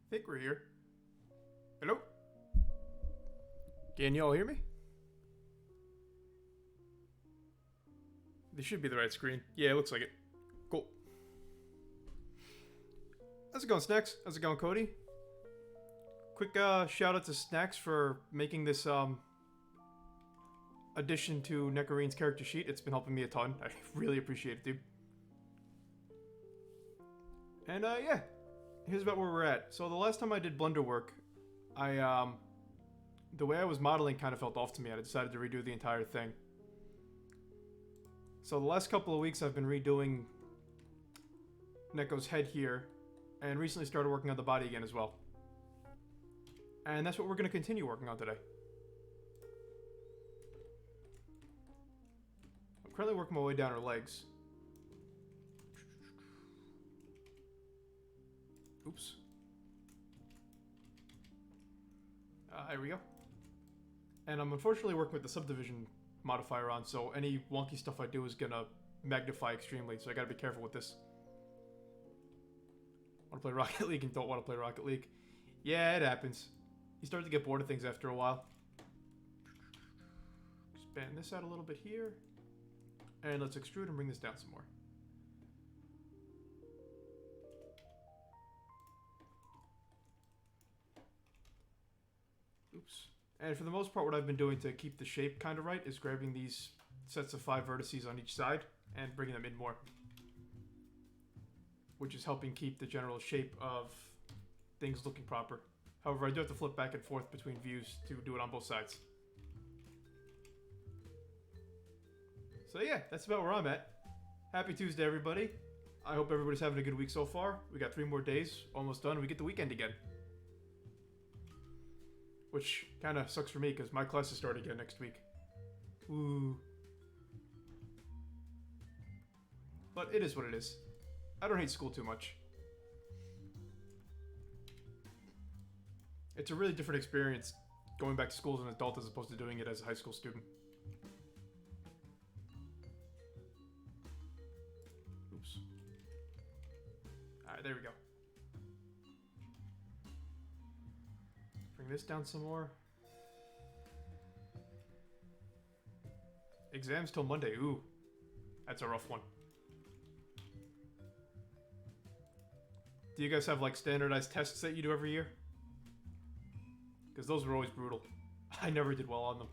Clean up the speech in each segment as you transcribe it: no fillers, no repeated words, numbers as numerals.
I think we're here. Hello? Can y'all hear me? This should be the right screen. Yeah, it looks like it. Cool. How's it going, Snacks? How's it going, Cody? Quick shout out to Snacks for making this addition to Nekoreen's character sheet. It's been helping me a ton. I really appreciate it, dude. And yeah, here's about where we're at. So the last time I did Blender work, the way I was modeling kind of felt off to me. I decided to redo the entire thing. So the last couple of weeks I've been redoing Neko's head here, and recently started working on the body again as well. And that's what we're going to continue working on today. I'm currently working my way down her legs. Oops. Here we go. And I'm unfortunately working with the subdivision modifier on, so any wonky stuff I do is gonna magnify extremely, so I gotta be careful with this. Want to play Rocket League and don't want to play Rocket League. Yeah, it happens. You start to get bored of things after a while. Expand this out a little bit here. And let's extrude and bring this down some more. Oops. And for the most part, what I've been doing to keep the shape kind of right is grabbing these sets of 5 vertices on each side and bringing them in more. Which is helping keep the general shape of things looking proper. However, I do have to flip back and forth between views to do it on both sides. So yeah, that's about where I'm at. Happy Tuesday, everybody. I hope everybody's having a good week so far. We got 3 more days, almost done. We get the weekend again. Which kind of sucks for me, because my classes start again next week. Woo. But it is what it is. I don't hate school too much. It's a really different experience going back to school as an adult as opposed to doing it as a high school student. Oops. Alright, there we go. Bring this down some more. Exams till Monday. Ooh. That's a rough one. Do you guys have like standardized tests that you do every year? Because those were always brutal. I never did well on them.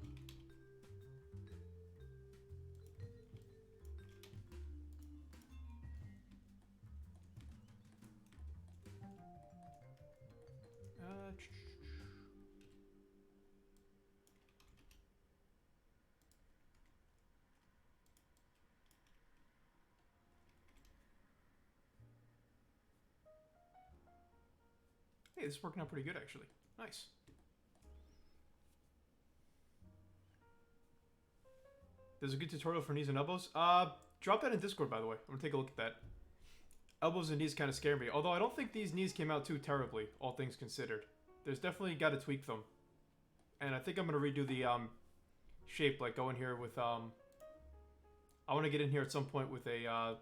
Hey, this is working out pretty good, actually. Nice. There's a good tutorial for knees and elbows. Drop that in Discord, by the way. I'm gonna take a look at that. Elbows and knees kind of scare me. Although I don't think these knees came out too terribly, all things considered. There's definitely got to tweak them. And I think I'm gonna redo the shape, like go in here with I want to get in here at some point with a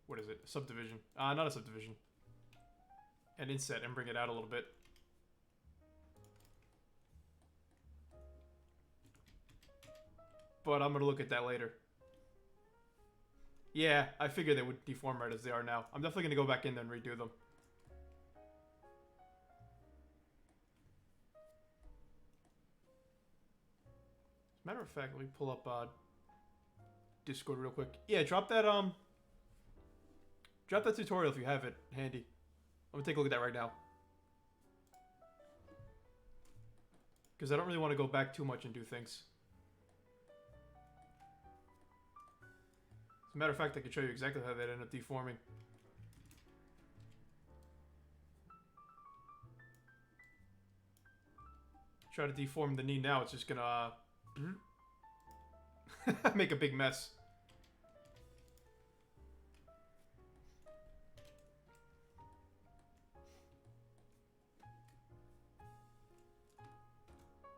what is it? A subdivision. Not a subdivision. An inset and bring it out a little bit. But I'm gonna look at that later. Yeah, I figured they would deform right as they are now. I'm definitely gonna go back in there and redo them. As a matter of fact, let me pull up Discord real quick. Yeah, drop that tutorial if you have it handy. I'm gonna take a look at that right now. Because I don't really want to go back too much and do things. As a matter of fact, I can show you exactly how that ended up deforming. Try to deform the knee now, it's just gonna make a big mess.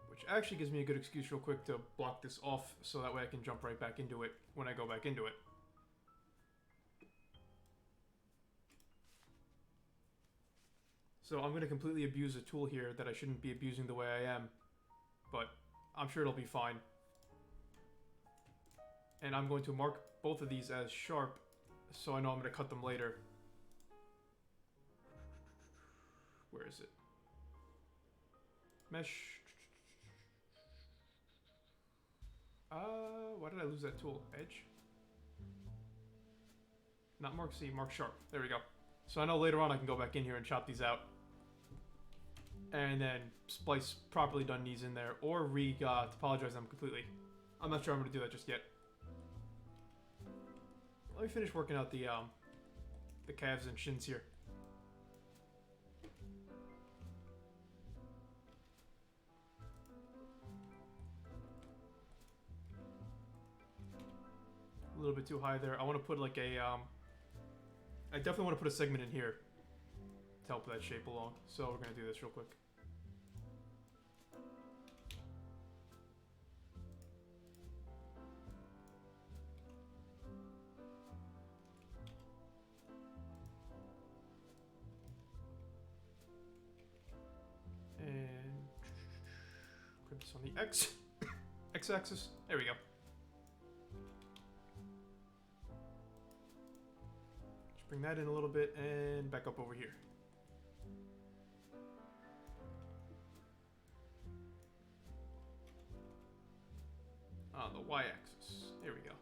Which actually gives me a good excuse real quick to block this off so that way I can jump right back into it when I go back into it. So I'm going to completely abuse a tool here that I shouldn't be abusing the way I am. But I'm sure it'll be fine. And I'm going to mark both of these as sharp so I know I'm going to cut them later. Where is it? Mesh. Why did I lose that tool? Edge? Not mark C, mark sharp. There we go. So I know later on I can go back in here and chop these out. And then splice properly done knees in there, or topologize them completely. I'm not sure I'm going to do that just yet. Let me finish working out the calves and shins here. A little bit too high there. I want to put like a I definitely want to put a segment in here to help that shape along. So we're going to do this real quick. And put this on the x-axis. There we go. Just bring that in a little bit and back up over here. On the y-axis. There we go.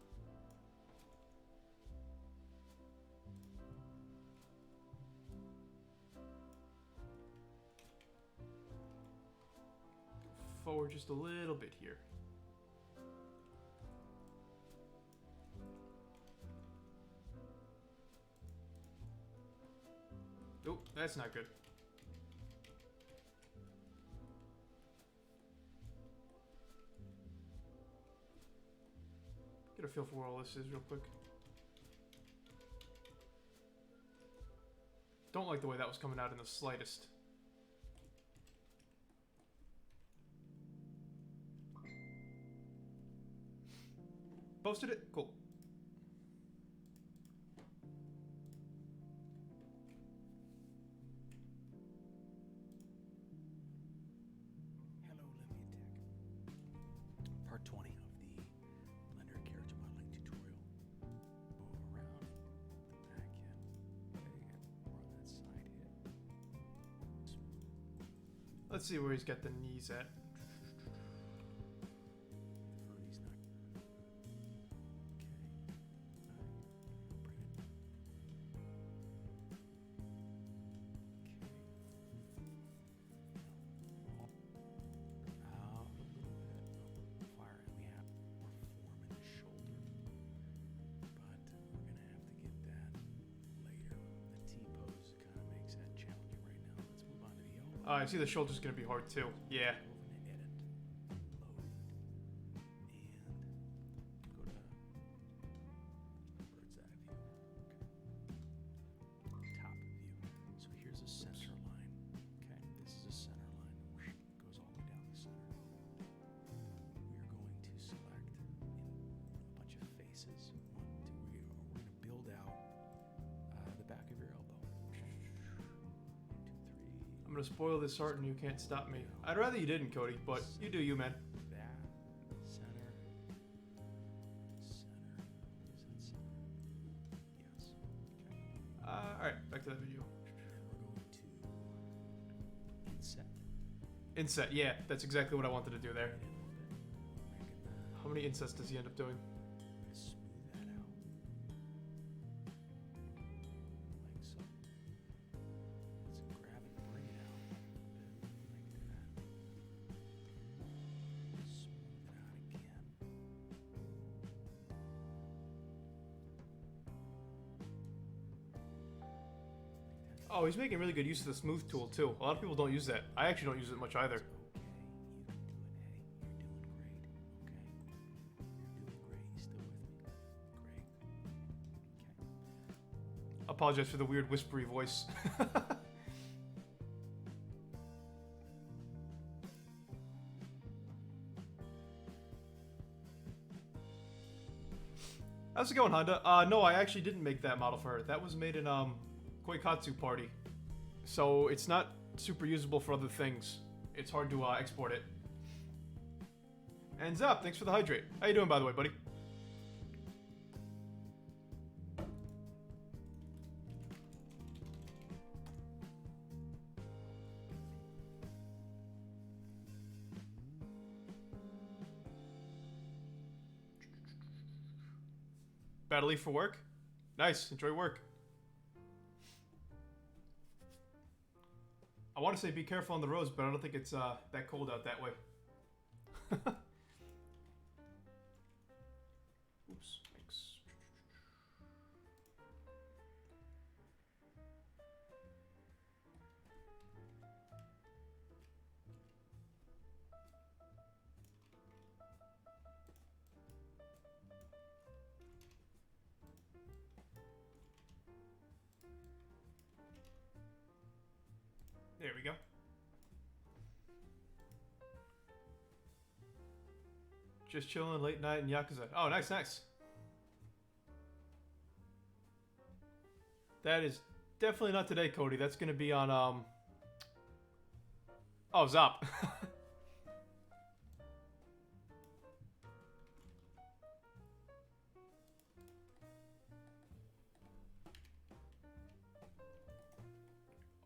Forward just a little bit here. Oh, that's not good. Get a feel for where all this is real quick. Don't like the way that was coming out in the slightest. Posted it? Cool. Hello, Olivia Tech. Part 20 of the Blender character modeling tutorial. Move around the back end. More on that side hit. Let's see where he's got the knees at. I see the shoulder's gonna be hard too. Yeah. So here's a center line. Okay, this is a center line. Goes all the way down the center. We are going to select a bunch of faces. We're going to build out the back of your elbow. I'm gonna spoil this art and you can't stop me. I'd rather you didn't, Cody, but you do you, man. That center. Is that center? Yes. Okay. Alright, back to that video. And we're going to inset. Inset, yeah, that's exactly what I wanted to do there. How many insets does he end up doing? Smooth Oh, he's making really good use of the smooth tool too. A lot of people don't use that. I actually don't use it much either. Apologize for the weird whispery voice. How's it going, Honda? No, I actually didn't make that model for her. That was made in Koikatsu Party, so it's not super usable for other things. It's hard to export it. And Zap, thanks for the hydrate. How you doing, by the way, buddy? About to leave for work? Nice, enjoy work. I want to say be careful on the roads, but I don't think it's that cold out that way. Oops, thanks. There we go. Just chilling late night in Yakuza. Oh, nice, nice. That is definitely not today, Cody. That's gonna be on oh, Zop.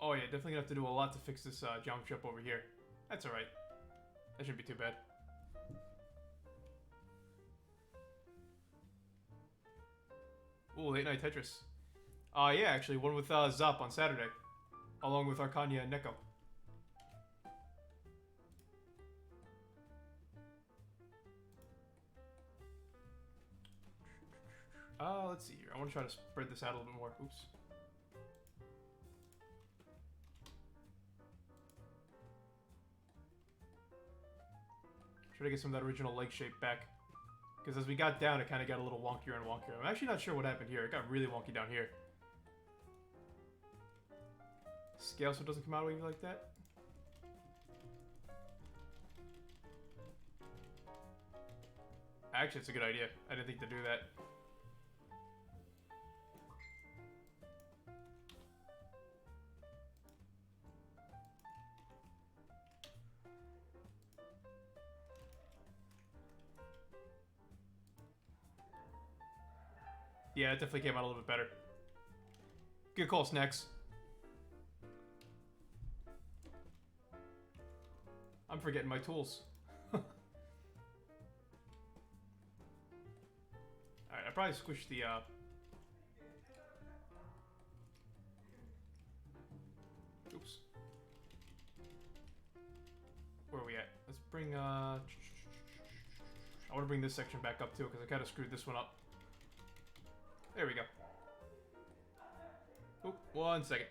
Oh yeah, definitely gonna have to do a lot to fix this jump ship over here. That's alright. That shouldn't be too bad. Ooh, late night Tetris. Yeah, actually, one with Zop on Saturday. Along with Arcania and Neko. Let's see here. I want to try to spread this out a little bit more. Oops. Try to get some of that original leg shape back. Because as we got down, it kind of got a little wonkier and wonkier. I'm actually not sure what happened here. It got really wonky down here. Scale so it doesn't come out wavy like that. Actually, it's a good idea. I didn't think to do that. Yeah, it definitely came out a little bit better. Good call, Snacks. I'm forgetting my tools. Alright, I probably squished the, oops. Where are we at? Let's bring, I want to bring this section back up, too, because I kind of screwed this one up. There we go. Oop, 1 second.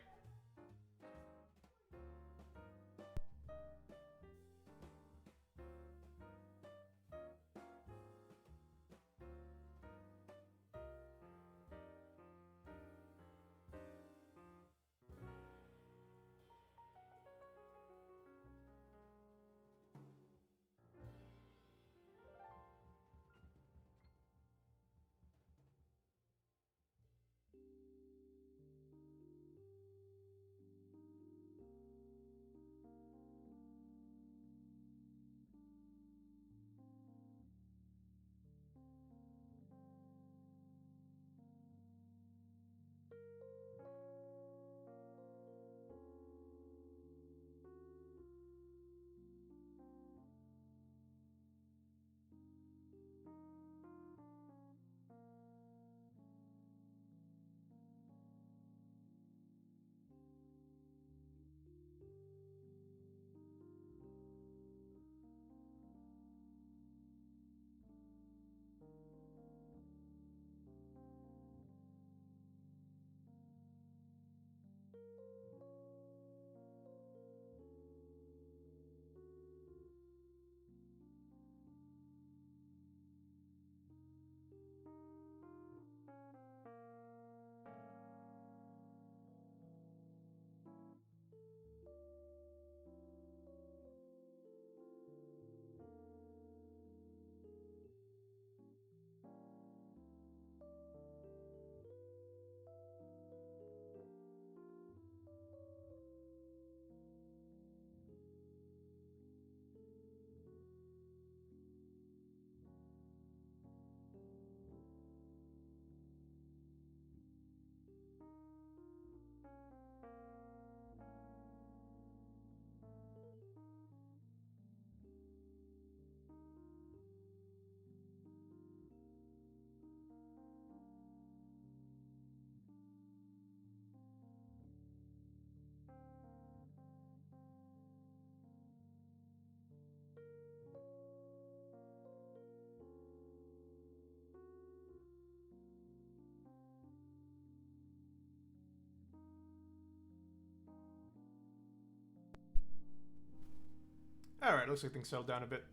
Alright, looks like things settled down a bit.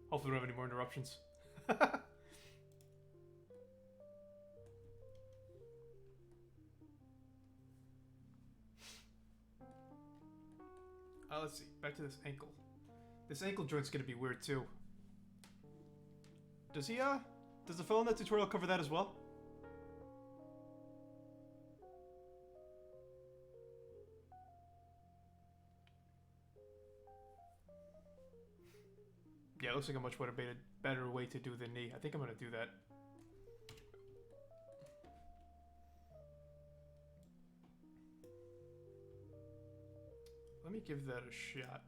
Hopefully we don't have any more interruptions. Let's see. Back to this ankle. This ankle joint's gonna be weird too. Does the fellow in that tutorial cover that as well? Yeah, it looks like a much better way to do the knee. I think I'm gonna do that. Let me give that a shot.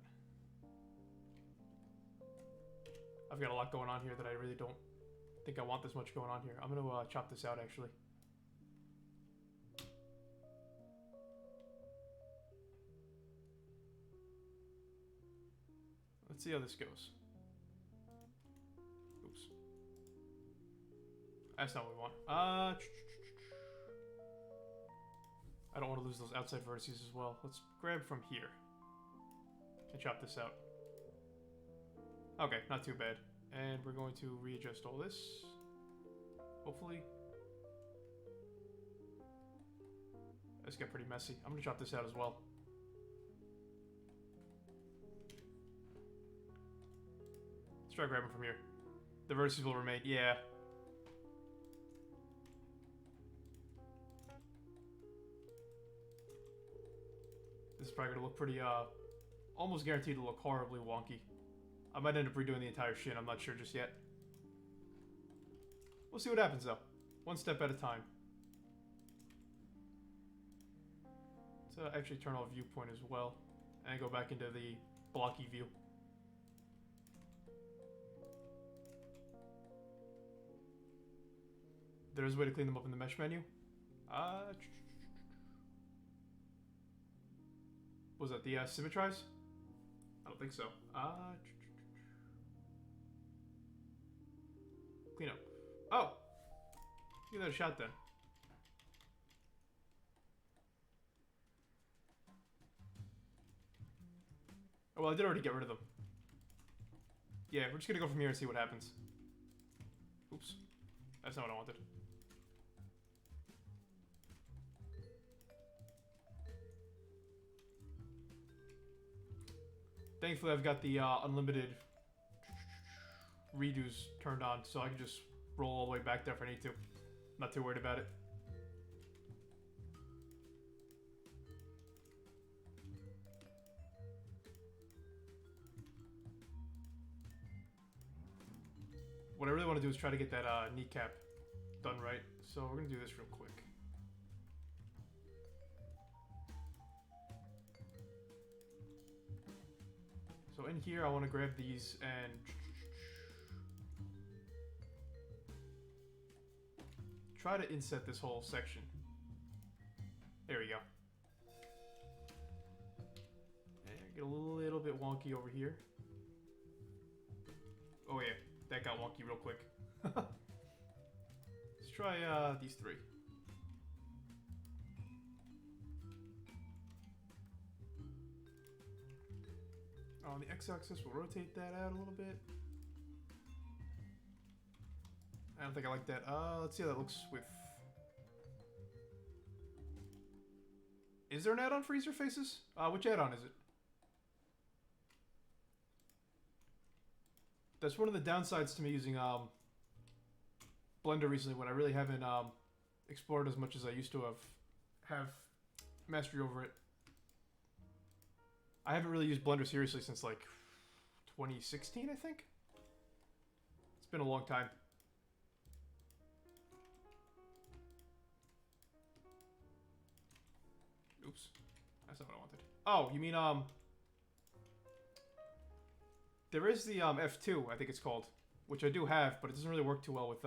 I've got a lot going on here that I really don't think I want this much going on here. I'm gonna chop this out actually. Let's see how this goes. Oops. That's not what we want. I don't want to lose those outside vertices as well. Let's grab from here and chop this out. Okay, not too bad. And we're going to readjust all this. Hopefully. This got pretty messy. I'm going to chop this out as well. Let's try grabbing from here. The vertices will remain. Yeah. This is probably going to look pretty, almost guaranteed to look horribly wonky. I might end up redoing the entire shin, I'm not sure just yet. We'll see what happens though. One step at a time. Let's actually turn off viewpoint as well. And go back into the blocky view. There's a way to clean them up in the mesh menu. Was that the symmetrize? I don't think so. Clean up. Oh! Give that a shot then. Oh, well, I did already get rid of them. Yeah, we're just gonna go from here and see what happens. Oops. That's not what I wanted. Thankfully, I've got the unlimited redos turned on, so I can just roll all the way back there if I need to. Not too worried about it. What I really want to do is try to get that kneecap done right, so we're going to do this real quick. So in here, I want to grab these and try to inset this whole section. There we go. And get a little bit wonky over here. Oh yeah, that got wonky real quick. Let's try these three. On the x-axis, we'll rotate that out a little bit. I don't think I like that. Let's see how that looks with... Is there an add-on for easier faces? Which add-on is it? That's one of the downsides to me using Blender recently, when I really haven't explored as much as I used to have mastery over it. I haven't really used Blender seriously since like 2016, I think. It's been a long time. Oops. That's not what I wanted. Oh, you mean, there is the F2, I think it's called, which I do have, but it doesn't really work too well with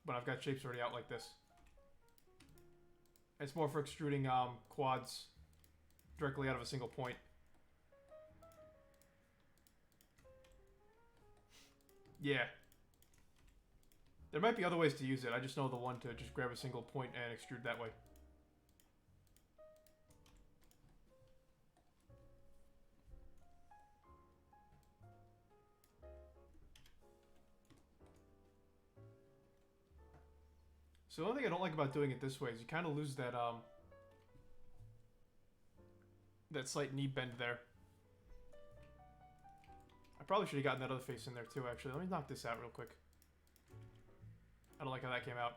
when I've got shapes already out like this. It's more for extruding quads directly out of a single point. Yeah. There might be other ways to use it. I just know the one to just grab a single point and extrude that way. So the only thing I don't like about doing it this way is you kind of lose that that slight knee bend there. I probably should have gotten that other face in there too, actually. Let me knock this out real quick. I don't like how that came out.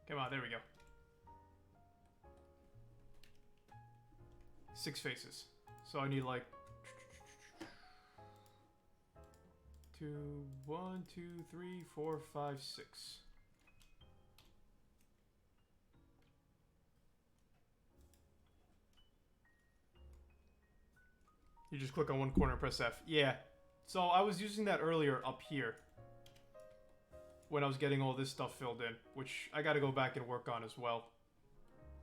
Come on, there we go. 6 faces. So I need like 1, 2, 3, 4, 5, 6. You just click on one corner and press F. Yeah. So I was using that earlier up here when I was getting all this stuff filled in, which I gotta go back and work on as well.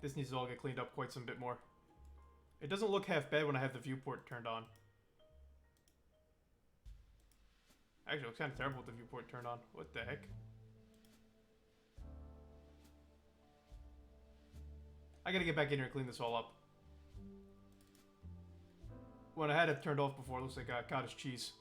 This needs to all get cleaned up quite some bit more. It doesn't look half bad when I have the viewport turned on. Actually, it looks kind of terrible with the viewport turned on. What the heck? I gotta get back in here and clean this all up. When I had it turned off before, it looks like cottage cheese.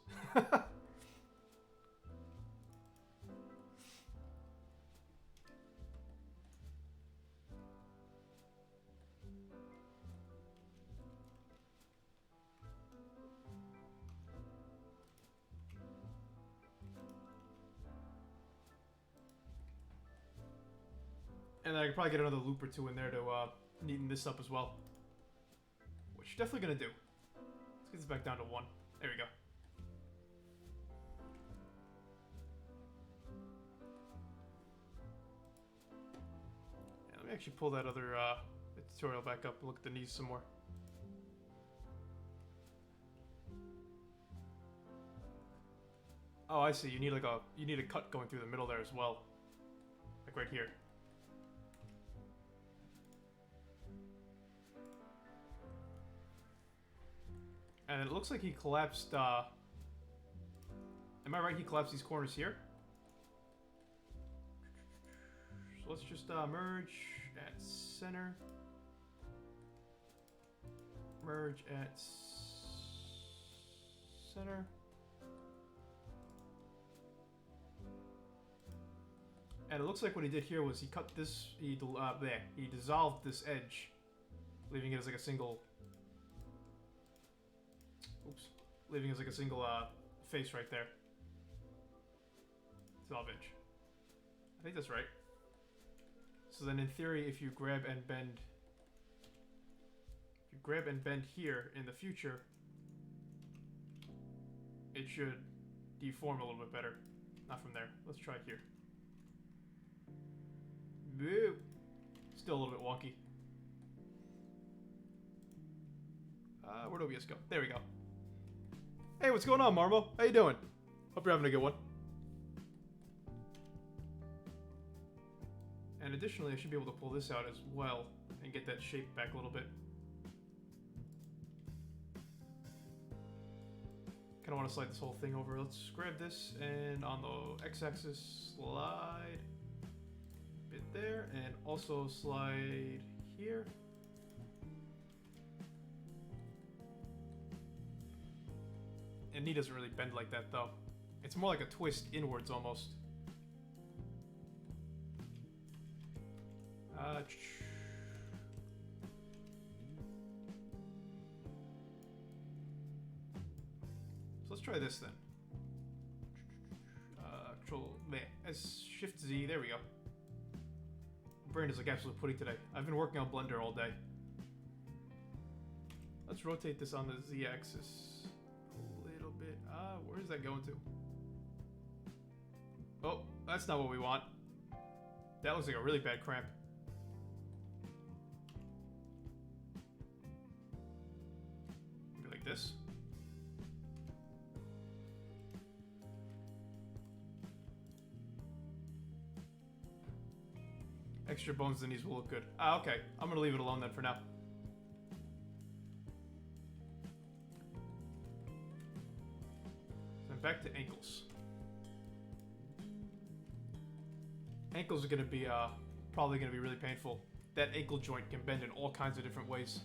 And then I could probably get another loop or two in there to neaten this up as well. Which you're definitely gonna do. Let's get this back down to 1. There we go. Yeah, let me actually pull that other tutorial back up and look at the knees some more. Oh, I see. You need a cut going through the middle there as well. Like right here. And it looks like he collapsed, am I right? He collapsed these corners here? So let's just merge at center. Merge at center. And it looks like what he did here was he cut this, he dissolved this edge, leaving it as like a single, leaving as like a single face right there. Dissolve edge. I think that's right. So then in theory, if you grab and bend, here in the future, it should deform a little bit better. Not from there. Let's try it here. Boo! Still a little bit wonky. Where do we just go? There we go. Hey, what's going on, Marmo? How you doing? Hope you're having a good one. And additionally, I should be able to pull this out as well and get that shape back a little bit. Kind of want to slide this whole thing over. Let's grab this and on the x-axis slide a bit there and also slide here. And knee doesn't really bend like that though. It's more like a twist inwards almost. So let's try this then. Control S Shift Z. There we go. My brain is like absolute pudding today. I've been working on Blender all day. Let's rotate this on the Z axis a little bit. Where is that going to? Oh, that's not what we want. That looks like a really bad cramp. Maybe like this. Extra bones in these will look good. Okay. I'm gonna leave it alone then for now. Then back to ankles. Ankles are gonna be probably gonna be really painful. that ankle joint can bend in all kinds of different ways.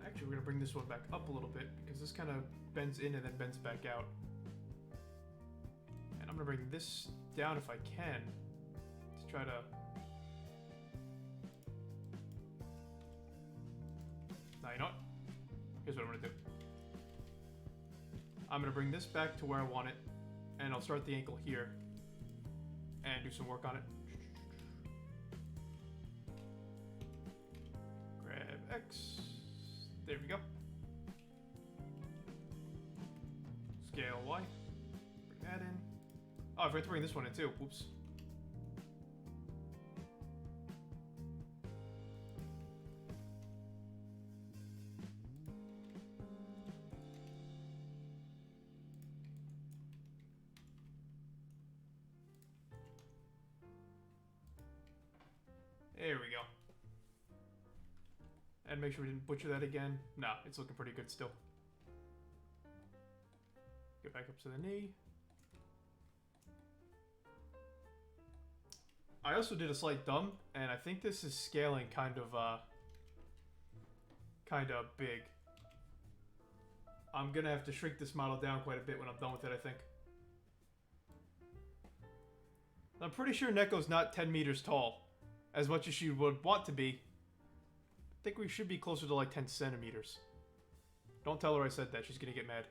Actually, we're gonna bring this one back up a little bit because this kind of bends in and then bends back out. And I'm gonna bring this down if I can to try to. Now, you know what? Here's what I'm gonna do. I'm gonna bring this back to where I want it, and I'll start the ankle here and do some work on it. Grab X. There we go. Scale Y. Bring that in. Oh, I forgot to bring this one in too. Whoops. There we go. And make sure we didn't butcher that again. Nah, it's looking pretty good still. Get back up to the knee. I also did a slight dumb, and I think this is scaling kind of big. I'm gonna have to shrink this model down quite a bit when I'm done with it, I think. I'm pretty sure Neko's not 10 meters tall, as much as she would want to be. I think we should be closer to like 10 centimeters. Don't tell her I said that, she's gonna get mad.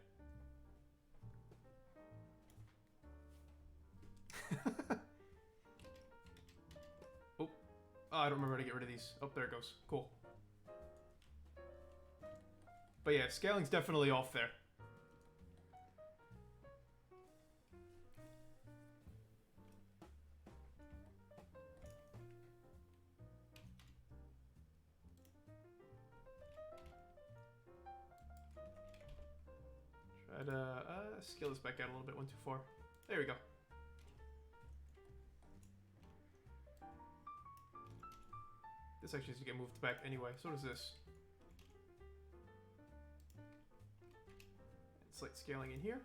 Oh, I don't remember how to get rid of these. Oh, there it goes. Cool. But yeah, scaling's definitely off there. Try to scale this back out a little bit, 1, 2, 4. There we go. This actually needs to get moved back anyway. So does this. And slight scaling in here.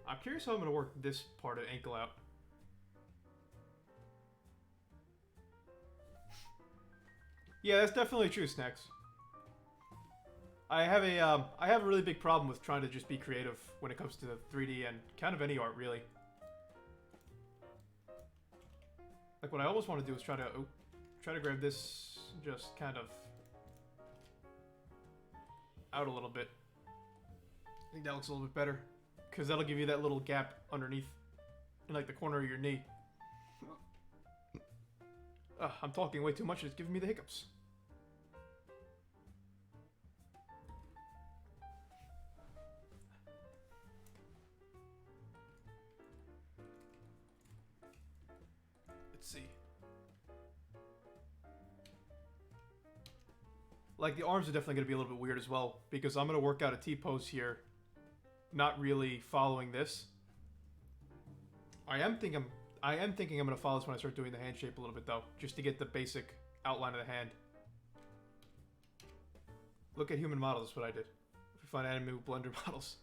I'm curious how I'm going to work this part of ankle out. Yeah, that's definitely true, Snacks. I have a really big problem with trying to just be creative when it comes to 3D and kind of any art, really. Like, what I almost want to do is try to grab this, just kind of out a little bit. I think that looks a little bit better, because that'll give you that little gap underneath, in like the corner of your knee. I'm talking way too much, it's giving me the hiccups. Let's see. Like, the arms are definitely going to be a little bit weird as well, because I'm going to work out a T-pose here, not really following this. I am thinking I'm going to follow this when I start doing the hand shape a little bit, though, just to get the basic outline of the hand. Look at human models, is what I did. If we find anime with Blender models.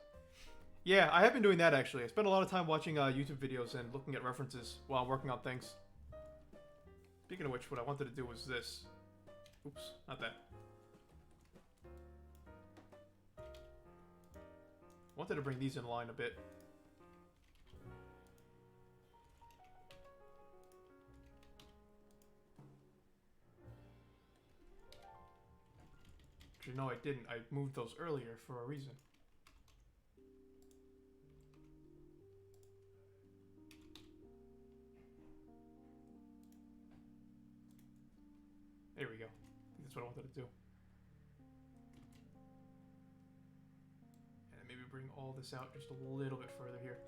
Yeah, I have been doing that, actually. I spend a lot of time watching YouTube videos and looking at references while I'm working on things. Speaking of which, what I wanted to do was this. Oops, not that. I wanted to bring these in line a bit. Actually, no, I didn't. I moved those earlier for a reason. There we go. I think that's what I wanted to do. And maybe bring all this out just a little bit further here.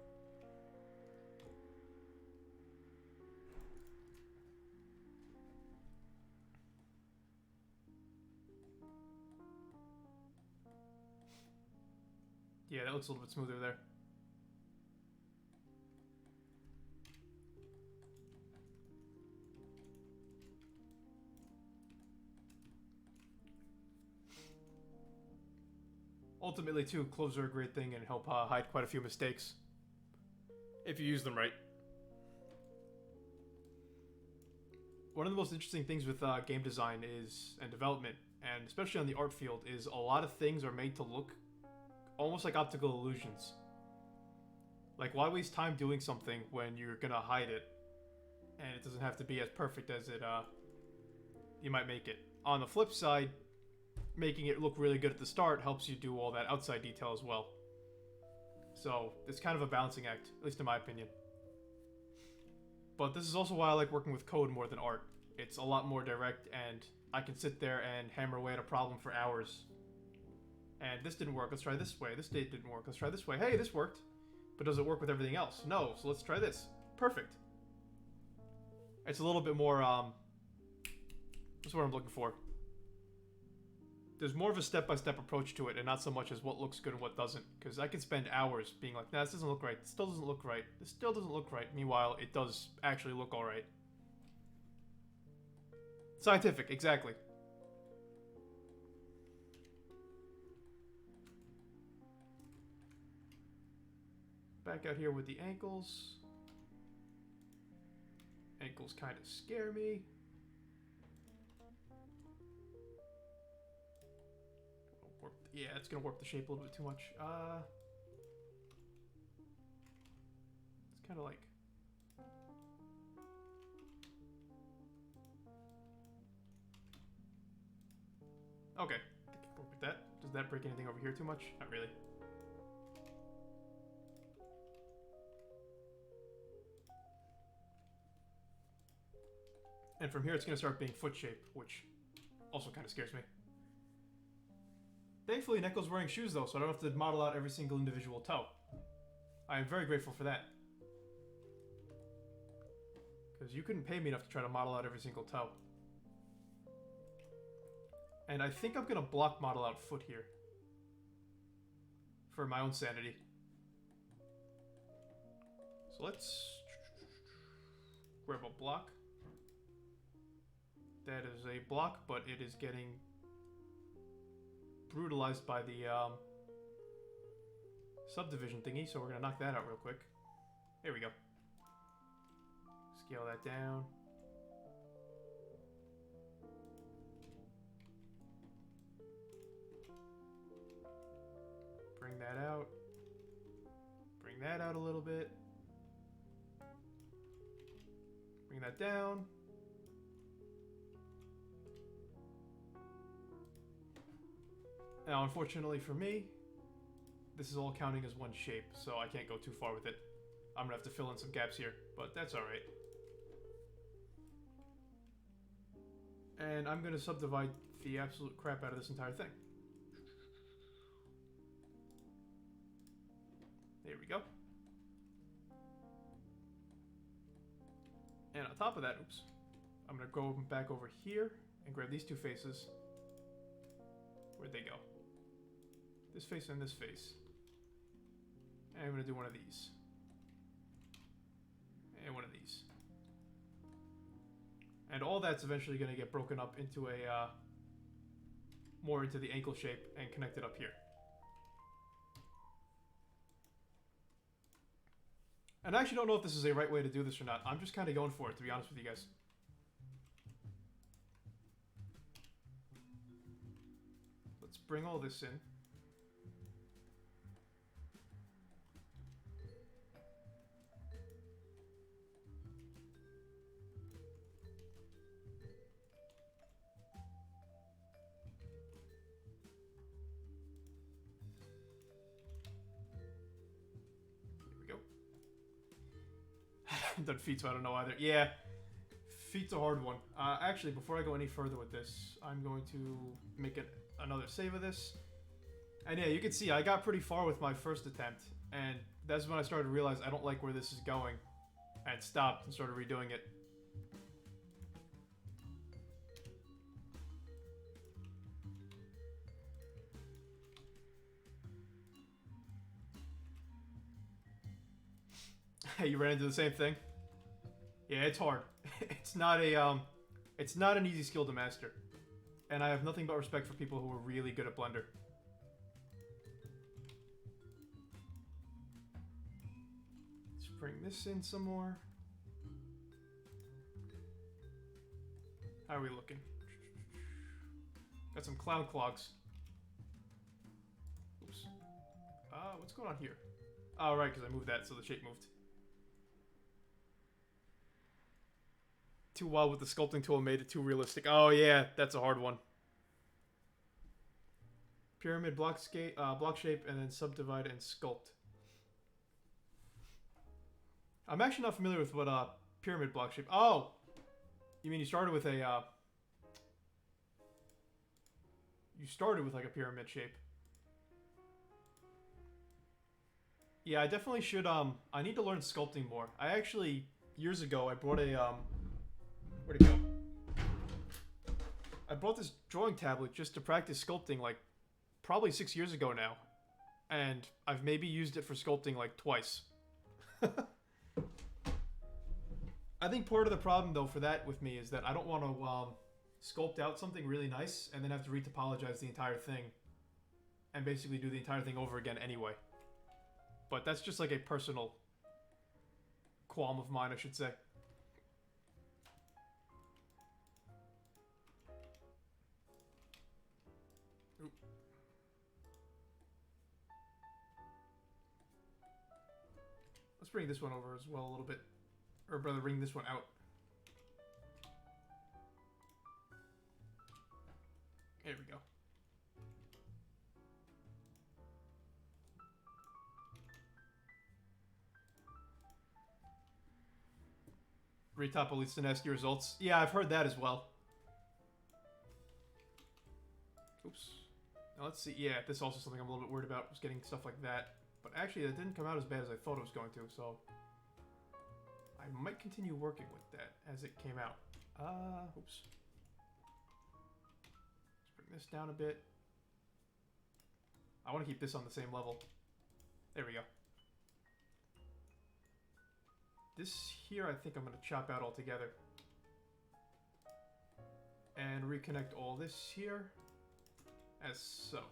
Yeah, that looks a little bit smoother there. ultimately, too, cloves are a great thing and help hide quite a few mistakes. If you use them right. One of the most interesting things with game design is, and development, and especially on the art field, is a lot of things are made to look almost like optical illusions. Like, why waste time doing something when you're gonna hide it, and it doesn't have to be as perfect as it you might make it. On the flip side, making it look really good at the start helps you do all that outside detail as well. So it's kind of a balancing act, at least in my opinion. But this is also why I like working with code more than art. It's a lot more direct, and I can sit there and hammer away at a problem for hours. And this didn't work, let's try this way. This didn't work, let's try this way. Hey, this worked. But does it work with everything else? No, so let's try this. Perfect. It's a little bit more, that's what I'm looking for. There's more of a step-by-step approach to it, and not so much as what looks good and what doesn't. Because I can spend hours being like, nah, this doesn't look right. This still doesn't look right. This still doesn't look right. Meanwhile, it does actually look alright. Scientific, exactly. Back out here with the ankles. Ankles kind of scare me. Yeah, it's gonna warp the shape a little bit too much. It's kind of like... Okay, I can work with that. Does that break anything over here too much? Not really. And from here it's gonna start being foot shape, which also kind of scares me. Thankfully, Neko's wearing shoes though, so I don't have to model out every single individual toe. I am very grateful for that. Because you couldn't pay me enough to try to model out every single toe. And I think I'm going to block model out foot here. For my own sanity. So let's grab a block. That is a block, but it is getting brutalized by the subdivision thingy, so we're gonna knock that out real quick. There we go. Scale that down. Bring that out. Bring that out a little bit. Bring that down. Now, unfortunately for me, this is all counting as one shape, so I can't go too far with it. I'm gonna have to fill in some gaps here, but that's alright. And I'm gonna subdivide the absolute crap out of this entire thing. There we go. And on top of that, oops, I'm gonna go back over here and grab these two faces. Where'd they go? This face and this face. And I'm gonna do one of these. And one of these. And all that's eventually gonna get broken up into a, more into the ankle shape and connected up here. And I actually don't know if this is a right way to do this or not. I'm just kind of going for it, to be honest with you guys. Let's bring all this in. Done feet, so I don't know either. Yeah, feet's a hard one. Actually, before I go any further with this, I'm going to make another save of this. And yeah, you can see I got pretty far with my first attempt, and that's when I started to realize I don't like where this is going, and stopped and started redoing it. Hey, you ran into the same thing? Yeah, it's hard. It's not an easy skill to master. And I have nothing but respect for people who are really good at Blender. bring this in some more. How are we looking? Got some cloud clogs. Oops. What's going on here? Oh, right, because I moved that, so the shape moved. Too wild with the sculpting tool made it too realistic. Oh, yeah, that's a hard one. Pyramid, block shape, and then subdivide and sculpt. I'm actually not familiar with what pyramid block shape. Oh, you mean you started with a you started with like a pyramid shape. Yeah, I definitely should. I need to learn sculpting more. I actually years ago I brought a where'd it go? I brought this drawing tablet just to practice sculpting like probably 6 years ago now, and I've maybe used it for sculpting like twice. I think part of the problem, though, for that with me is that I don't want to sculpt out something really nice and then have to retopologize the entire thing and basically do the entire thing over again anyway. But that's just like a personal qualm of mine, I should say. Oop. Let's bring this one over as well a little bit. Or rather, bring this one out. There we go. Retop at least the nasty results. Yeah, I've heard that as well. Oops. Now let's see. Yeah, this is also something I'm a little bit worried about, was getting stuff like that. But actually, that didn't come out as bad as I thought it was going to, so I might continue working with that as it came out. Oops. Let's bring this down a bit. I want to keep this on the same level. There we go. This here, I think I'm going to chop out altogether. And reconnect all this here as such.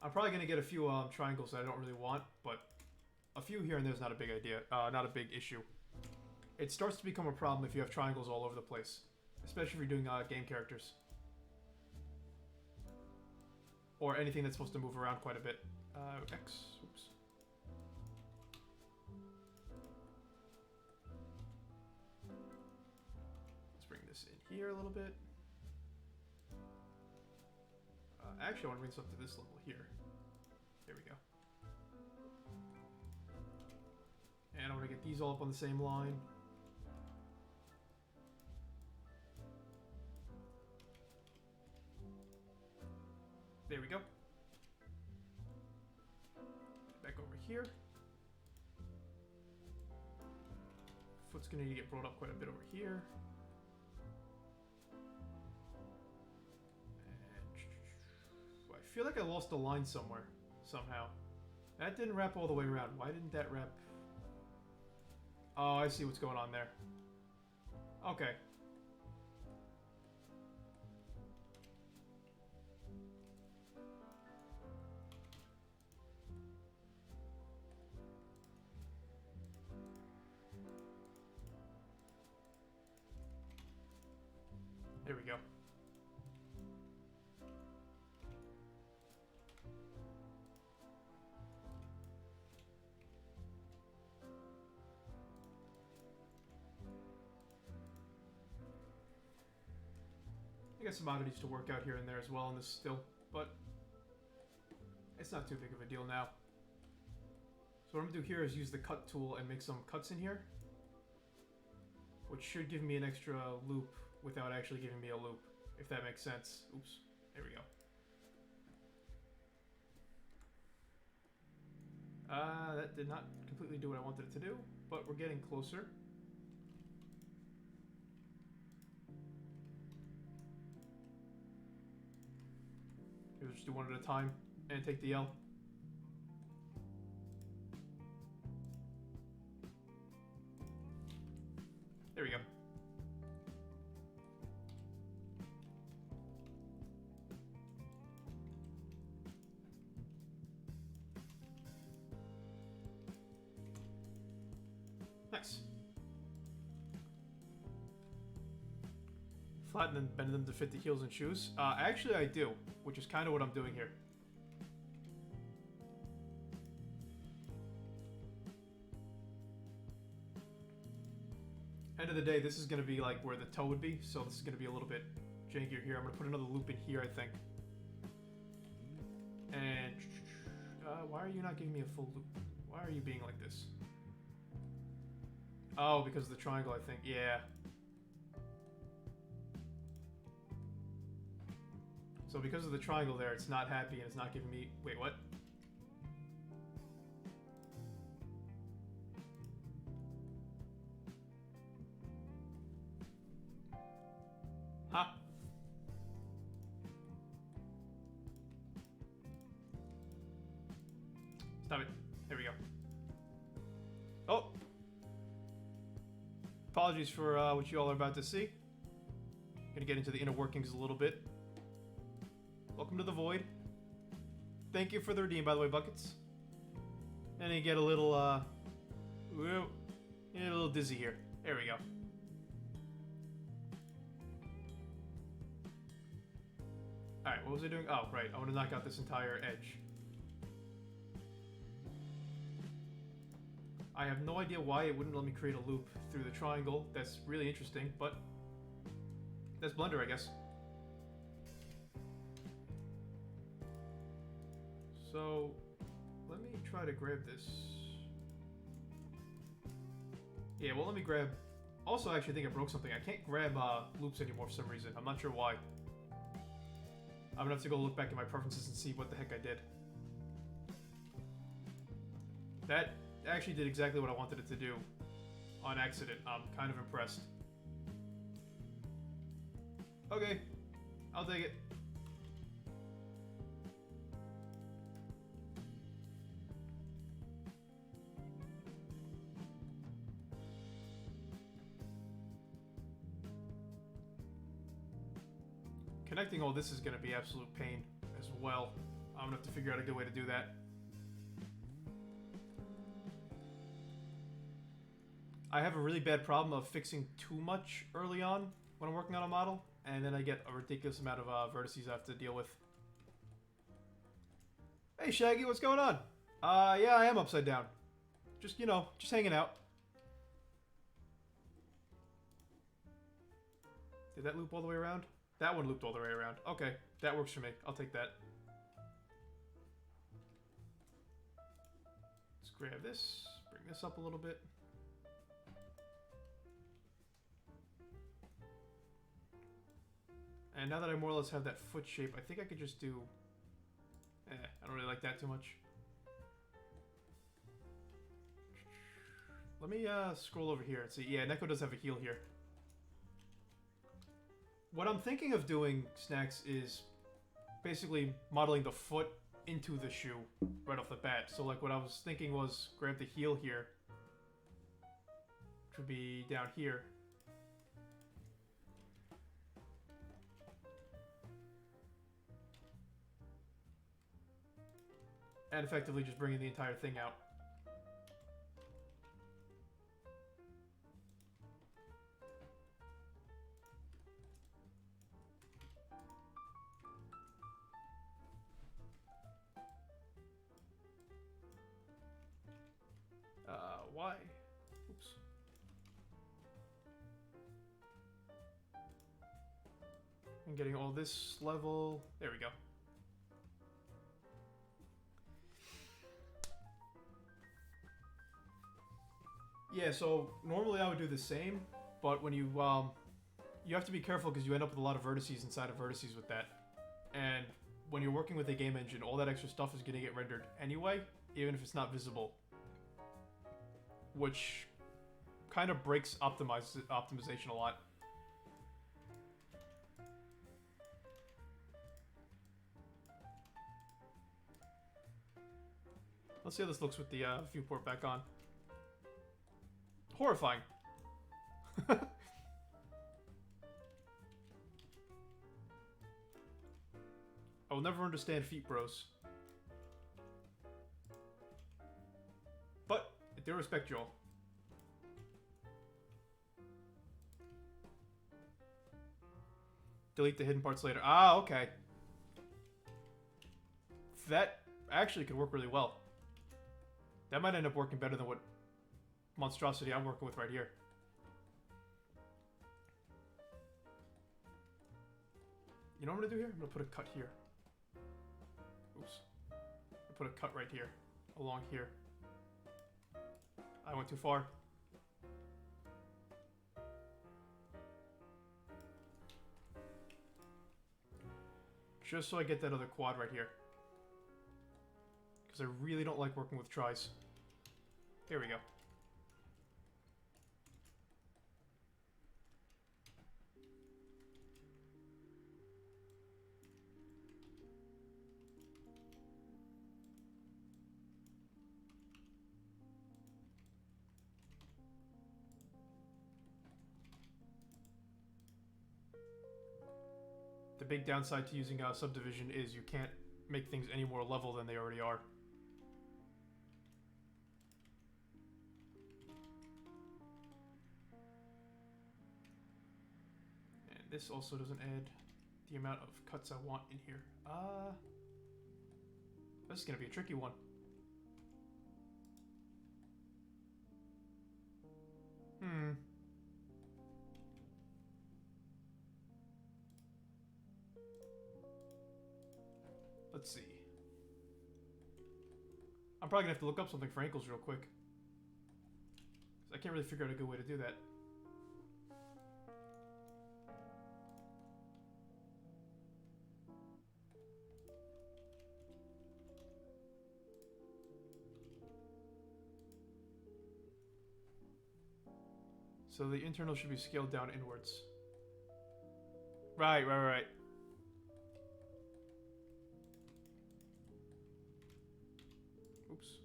I'm probably going to get a few triangles that I don't really want, but a few here and there's not a big idea, not a big issue. It starts to become a problem if you have triangles all over the place, especially if you're doing game characters. Or anything that's supposed to move around quite a bit. X, oops. Let's bring this in here a little bit. Actually, I want to bring this up to this level here. There we go. And I want to get these all up on the same line. There we go. Back over here. Foot's going to need to get brought up quite a bit over here. I feel like I lost a line somewhere, somehow. That didn't wrap all the way around. Why didn't that wrap? Oh, I see what's going on there. Okay. There we go. I got some oddities to work out here and there as well in this still, but it's not too big of a deal now. So what I'm going to do here is use the cut tool and make some cuts in here, which should give me an extra loop without actually giving me a loop, if that makes sense. Oops, there we go. That did not completely do what I wanted it to do, but we're getting closer. We'll just do one at a time and take the L. There we go. Nice. Flatten and bend them to fit the heels and shoes. Actually, I do, which is kind of what I'm doing here. End of the day, this is going to be like where the toe would be, so this is going to be a little bit jankier here. I'm going to put another loop in here, I think. And why are you not giving me a full loop? Why are you being like this? Oh, because of the triangle, I think. Yeah. So because of the triangle there, it's not happy and it's not giving me... Wait, what? Huh? Stop it. There we go. Oh! Apologies for what you all are about to see. Gonna get into the inner workings a little bit. Welcome to the void. Thank you for the redeem, by the way, Buckets. And you get a little, whoa, you get a little dizzy here. There we go. Alright, what was I doing? Oh, right, I want to knock out this entire edge. I have no idea why it wouldn't let me create a loop through the triangle. That's really interesting, but that's Blender, I guess. So, let me try to grab this. Yeah, well, let me grab... Also, I actually think I broke something. I can't grab loops anymore for some reason. I'm not sure why. I'm gonna have to go look back at my preferences and see what the heck I did. That actually did exactly what I wanted it to do on accident. I'm kind of impressed. Okay, I'll take it. Connecting all this is going to be absolute pain as well. I'm going to have to figure out a good way to do that. I have a really bad problem of fixing too much early on when I'm working on a model, and then I get a ridiculous amount of vertices I have to deal with. Hey Shaggy, what's going on? Yeah, I am upside down. Just, you know, just hanging out. Did that loop all the way around? That one looped all the way around. Okay, that works for me. I'll take that. Let's grab this, bring this up a little bit. And now that I more or less have that foot shape, I think I could just do... I don't really like that too much. Let me scroll over here and see. Yeah, Neko does have a heel here. What I'm thinking of doing, Snacks, is basically modeling the foot into the shoe right off the bat. So like what I was thinking was grab the heel here, which would be down here. And effectively just bringing the entire thing out. Why? Oops. And getting all this level. There we go. Yeah, so normally I would do the same, but when you have to be careful because you end up with a lot of vertices inside of vertices with that. And when you're working with a game engine, all that extra stuff is going to get rendered anyway, even if it's not visible. Which kind of breaks optimization a lot. Let's see how this looks with the viewport back on. Horrifying. I will never understand feet bros. But I do respect y'all. delete the hidden parts later. Ah, okay. That actually could work really well. That might end up working better than what monstrosity I'm working with right here. You know what I'm gonna do here? I'm gonna put a cut here. Oops. I put a cut right here, along here. I went too far. Just so I get that other quad right here. Because I really don't like working with tries. There we go. The big downside to using subdivision is you can't make things any more level than they already are. And this also doesn't add the amount of cuts I want in here. This is gonna be a tricky one. Let's see. I'm probably gonna have to look up something for ankles real quick. 'Cause I can't really figure out a good way to do that. So the internal should be scaled down inwards. Right. Oops.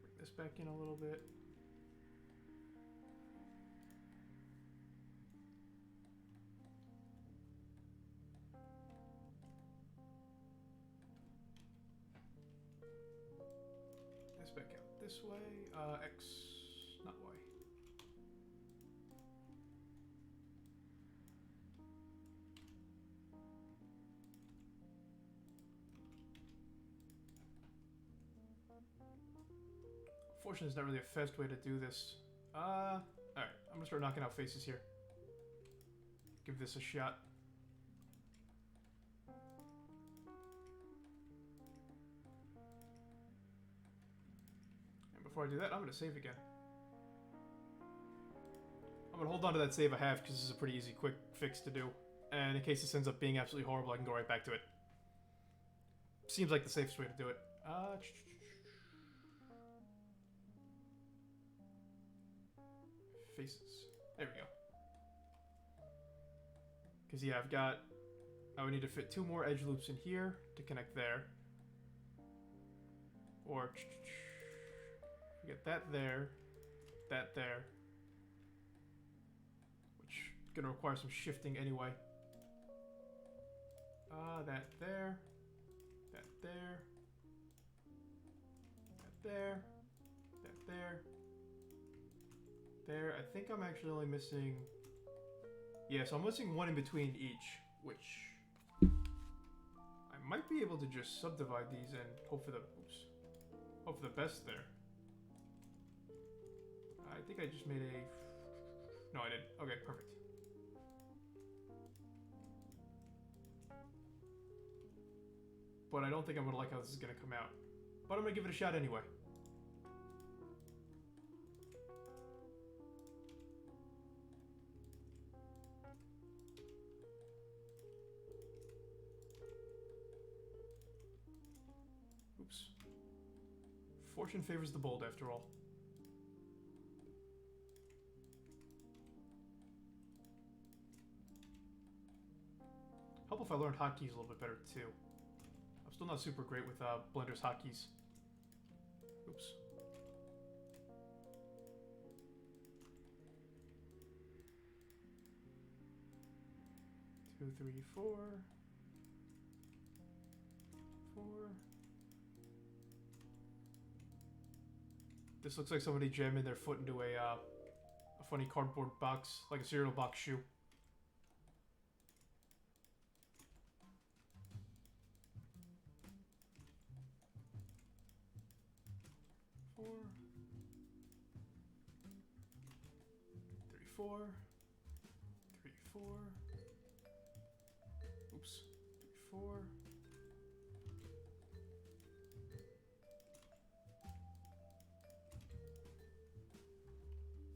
Bring this back in a little bit. Back out this way. X, not Y. Fortunately, it's not really a fast way to do this. Alright, I'm gonna start knocking out faces here. Give this a shot. Before I do that, I'm going to save again. I'm going to hold on to that save I have because this is a pretty easy, quick fix to do. And in case this ends up being absolutely horrible, I can go right back to it. Seems like the safest way to do it. Faces. There we go. Because, yeah, I would need to fit 2 more edge loops in here to connect there. Or... get that there, which is going to require some shifting anyway. That there, that there, that there, that there, there. I think I'm actually only missing... Yeah, so I'm missing 1 in between each, which I might be able to just subdivide these and hope for the... Oops. Hope for the best there. I think I just made a... No, I didn't. Okay, perfect. But I don't think I'm going to like how this is going to come out. But I'm going to give it a shot anyway. Oops. Fortune favors the bold after all. Help if I learned hotkeys a little bit better too. I'm still not super great with Blender's hotkeys. Oops. 2, 3, 4. 4. This looks like somebody jamming their foot into a funny cardboard box, like a cereal box shoe. Four. 34. 34. Oops. 34.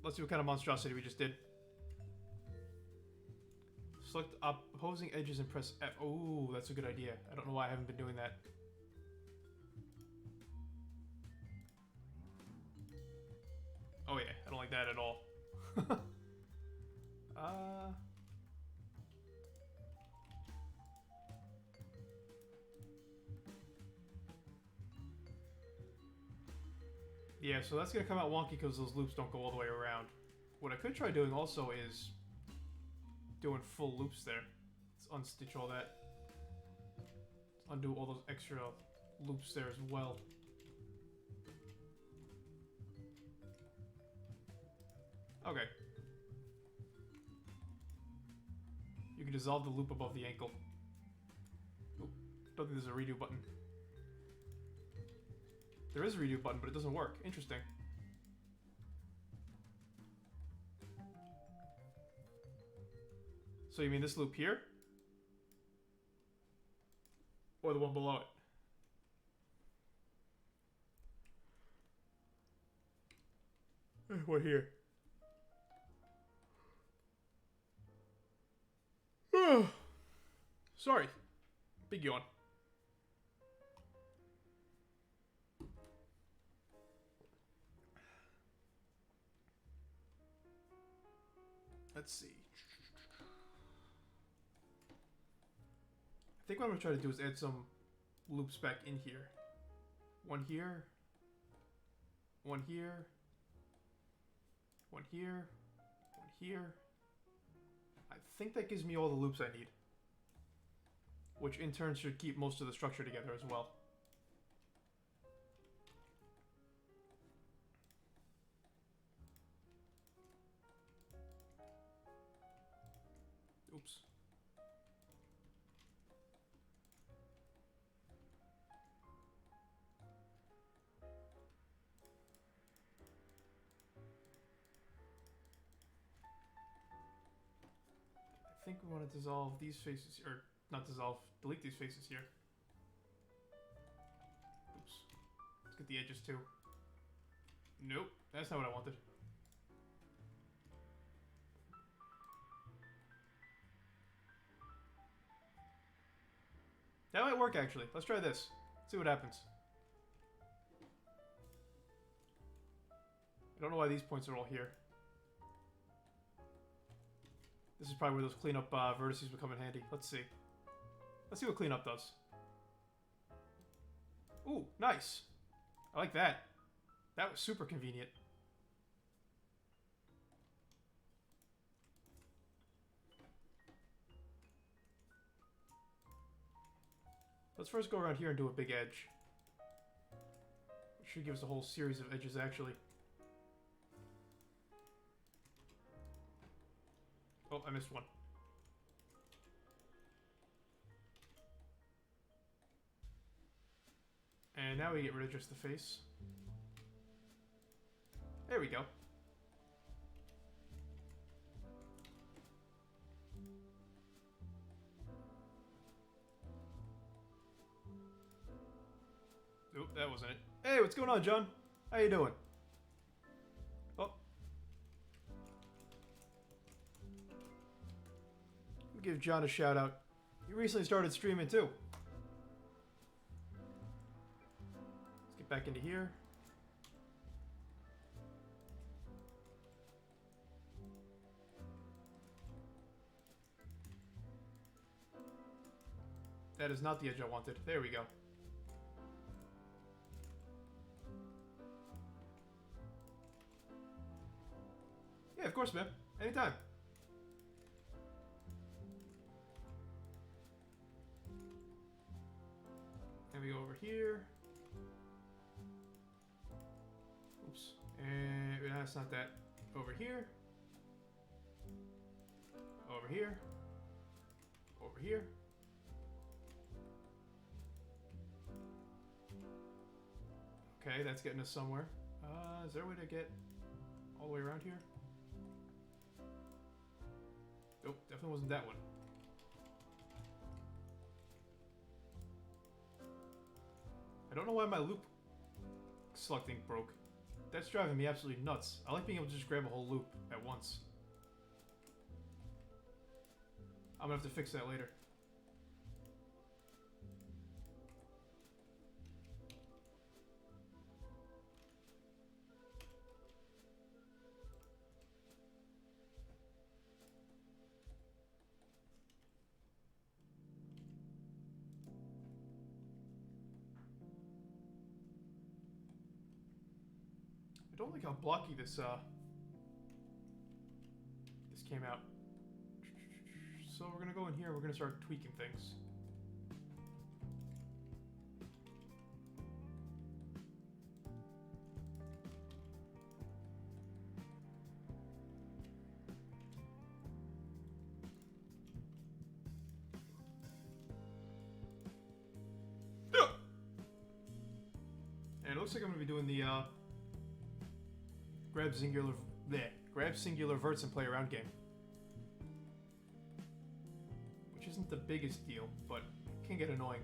Let's see what kind of monstrosity we just did. Select opposing edges and press F. Oh, that's a good idea. I don't know why I haven't been doing that. Oh yeah, I don't like that at all. Yeah, so that's gonna come out wonky because those loops don't go all the way around. What I could try doing also is doing full loops there. Let's unstitch all that. Let's undo all those extra loops there as well. Okay. You can dissolve the loop above the ankle. Oop, don't think there's a redo button. There is a redo button, but it doesn't work. Interesting. So you mean this loop here? Or the one below it? What here? Sorry. Big yawn. Let's see. I think what I'm going to try to do is add some loops back in here. One here. One here. One here. One here. I think that gives me all the loops I need. Which in turn should keep most of the structure together as well. Oops. I think we want to dissolve these faces, or not dissolve, delete these faces here. Oops. Let's get the edges too. Nope, that's not what I wanted. That might work actually. Let's try this. See what happens. I don't know why these points are all here. This is probably where those cleanup vertices would come in handy. Let's see. Let's see what cleanup does. Ooh, nice. I like that. That was super convenient. Let's first go around here and do a big edge. It should give us a whole series of edges, actually. Oh, I missed one. And now we get rid of just the face. There we go. Nope, that wasn't it. Hey, what's going on, John? How you doing? Oh. Give John a shout out. He recently started streaming too. Let's get back into here. That is not the edge I wanted. There we go. Yeah, of course, man. Anytime. we go over here. Oops. And no, it's not that. Over here. Over here. Over here. Okay, that's getting us somewhere. Is there a way to get all the way around here? Nope, definitely wasn't that one. I don't know why my loop selecting broke. That's driving me absolutely nuts. I like being able to just grab a whole loop at once. I'm gonna have to fix that later. I don't like how blocky this came out. So we're gonna go in here, we're gonna start tweaking things. And it looks like I'm gonna be doing the grab singular verts and play around game. Which isn't the biggest deal, but it can get annoying.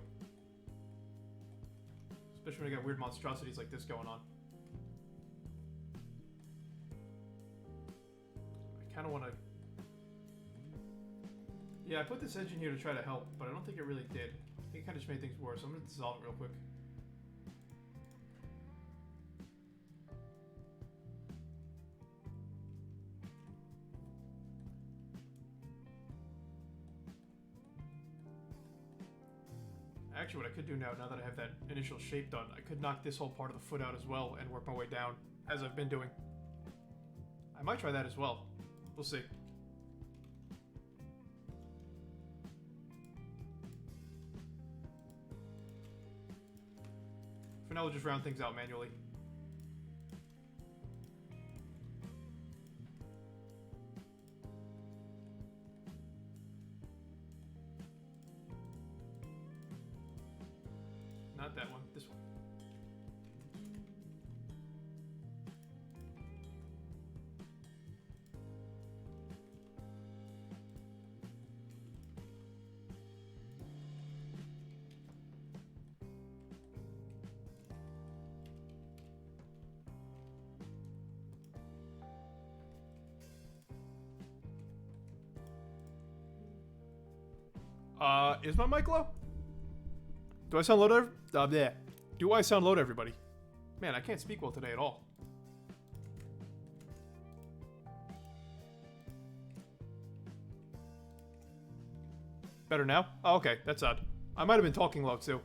Especially when I got weird monstrosities like this going on. I kind of want to... Yeah, I put this edge in here to try to help, but I don't think it really did. I think it kind of just made things worse. I'm going to dissolve it real quick. Actually, what I could do now that I have that initial shape done, I could knock this whole part of the foot out as well and work my way down, as I've been doing. I might try that as well. We'll see. For now, we'll just round things out manually. Not that one, this one. Is my mic low? Do I sound low to yeah. Do I sound low to everybody? Man, I can't speak well today at all. Better now? Oh, okay, that's odd. I might have been talking low too.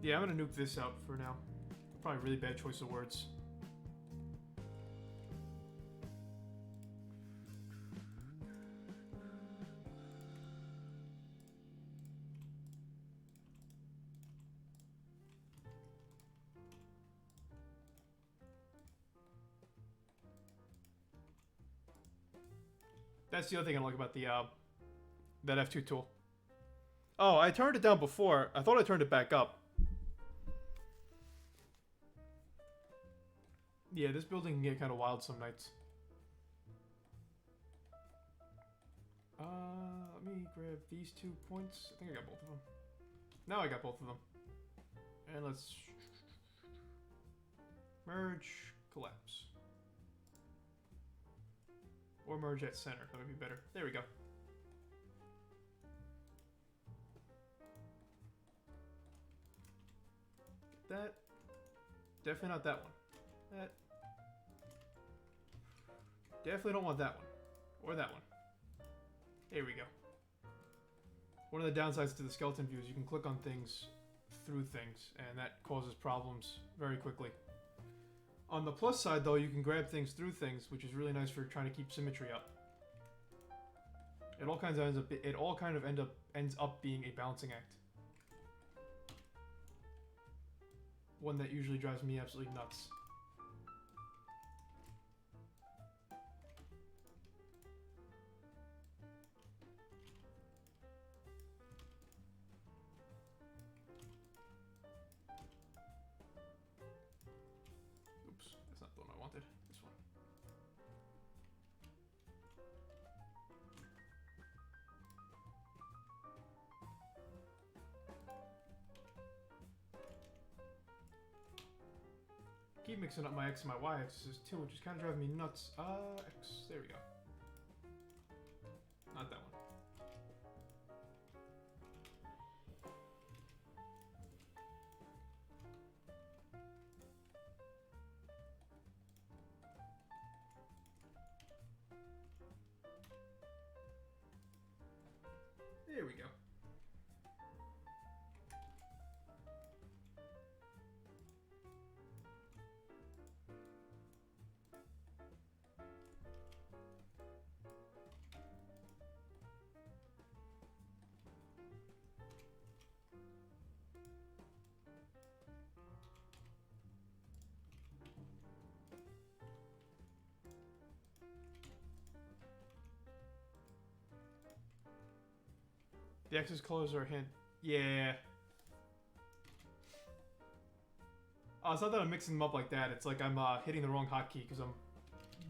Yeah, I'm gonna nuke this out for now. Probably a really bad choice of words. That's the other thing I like about the that F2 tool. Oh, I turned it down before. I thought I turned it back up. Yeah, this building can get kind of wild some nights. Let me grab these 2 points. I think I got both of them. Now I got both of them. And let's merge, collapse. Or merge at center. That would be better. There we go. Get that. Definitely not that one. That. Definitely don't want that one. Or that one. There we go. One of the downsides to the skeleton view is you can click on things through things, and that causes problems very quickly. On the plus side, though, you can grab things through things, which is really nice for trying to keep symmetry up. It all kind of ends up being a balancing act. One that usually drives me absolutely nuts. Oops, that's not the one I wanted. This one. Keep mixing up my X and my Y axes too, which is kind of driving me nuts. X, there we go. Not that one. There we go. The X's colors are a hint. Yeah. Oh, it's not that I'm mixing them up like that. It's like I'm hitting the wrong hotkey because I'm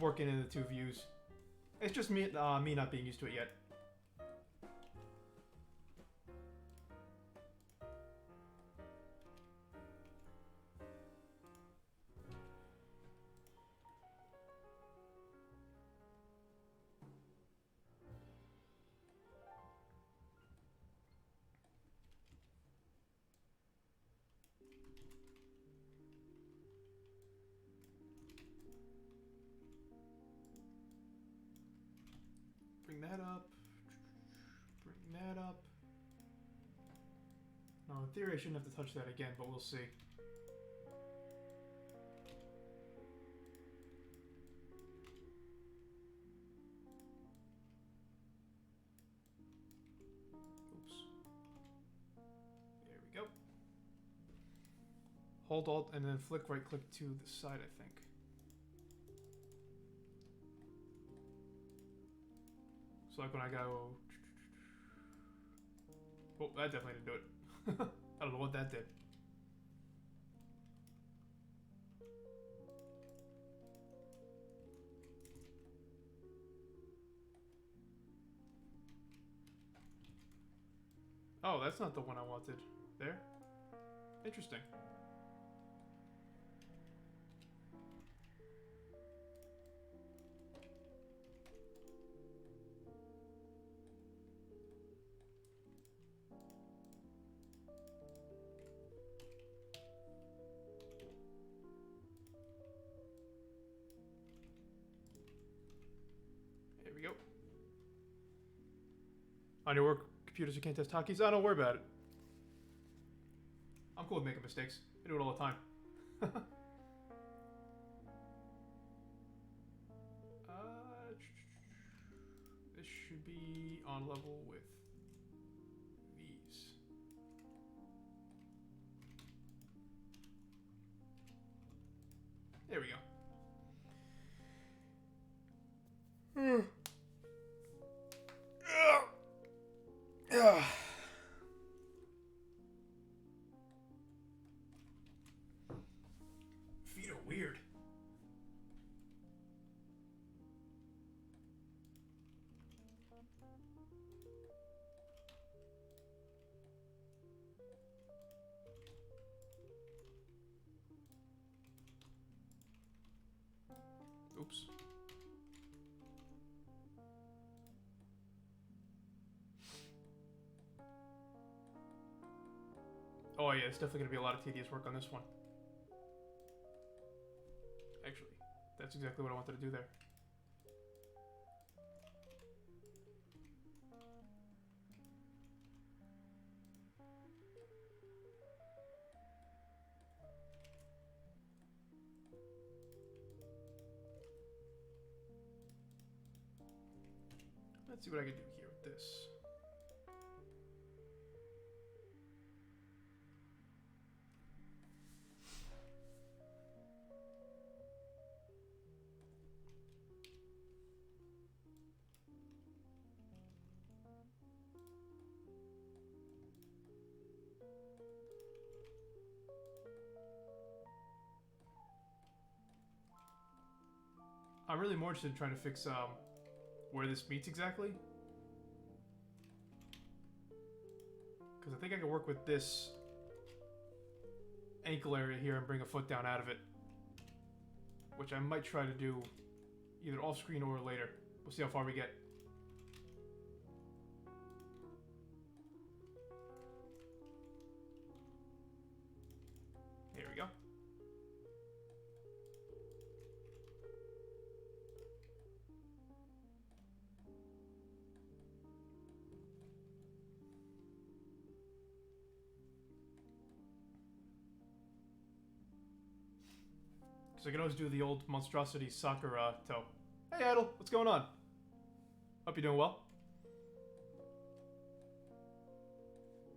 working in the two views. It's just me not being used to it yet. Bring that up. Bring that up. No, in theory I shouldn't have to touch that again, but we'll see. Oops. There we go. Hold Alt and then flick right click to the side, I think. So like when I go... Oh, that definitely didn't do it. I don't know what that did. Oh, that's not the one I wanted. There? Interesting. There we go. On your work computers, you can't test hotkeys? Oh, don't worry about it. I'm cool with making mistakes. I do it all the time. This should be on level with these. There we go. Feet are weird. Oops. Oh yeah, it's definitely going to be a lot of tedious work on this one. Actually, that's exactly what I wanted to do there. Let's see what I can do here with this. I'm really more interested in trying to fix where this meets exactly. Because I think I can work with this ankle area here and bring a foot down out of it. Which I might try to do either off screen or later. We'll see how far we get. Here we go. So I can always do the old monstrosity soccer toe. Hey Idle, what's going on? Hope you're doing well.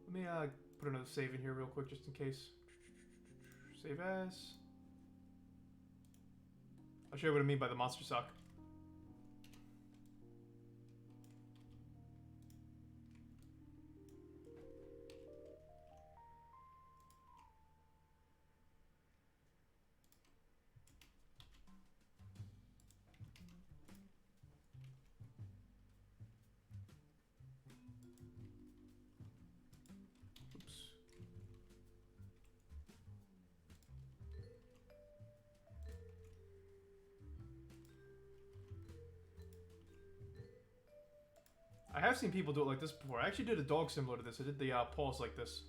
Let me put another save in here real quick just in case. Save as. I'll show you what I mean by the monster sock. I have seen people do it like this before. I actually did a dog similar to this. I did the paws like this.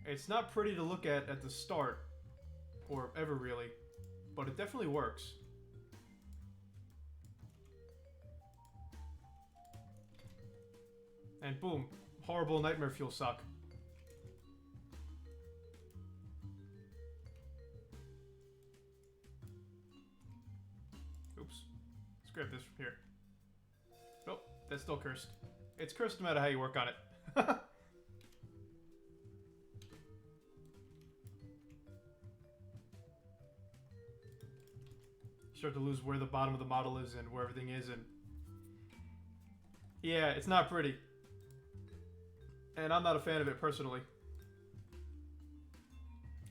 It's not pretty to look at the start, or ever really, but it definitely works. And boom, horrible nightmare fuel sock. Oops. Let's grab this from here. Nope, that's still cursed. It's cursed no matter how you work on it. Start to lose where the bottom of the model is and where everything is, and yeah, it's not pretty. And I'm not a fan of it personally.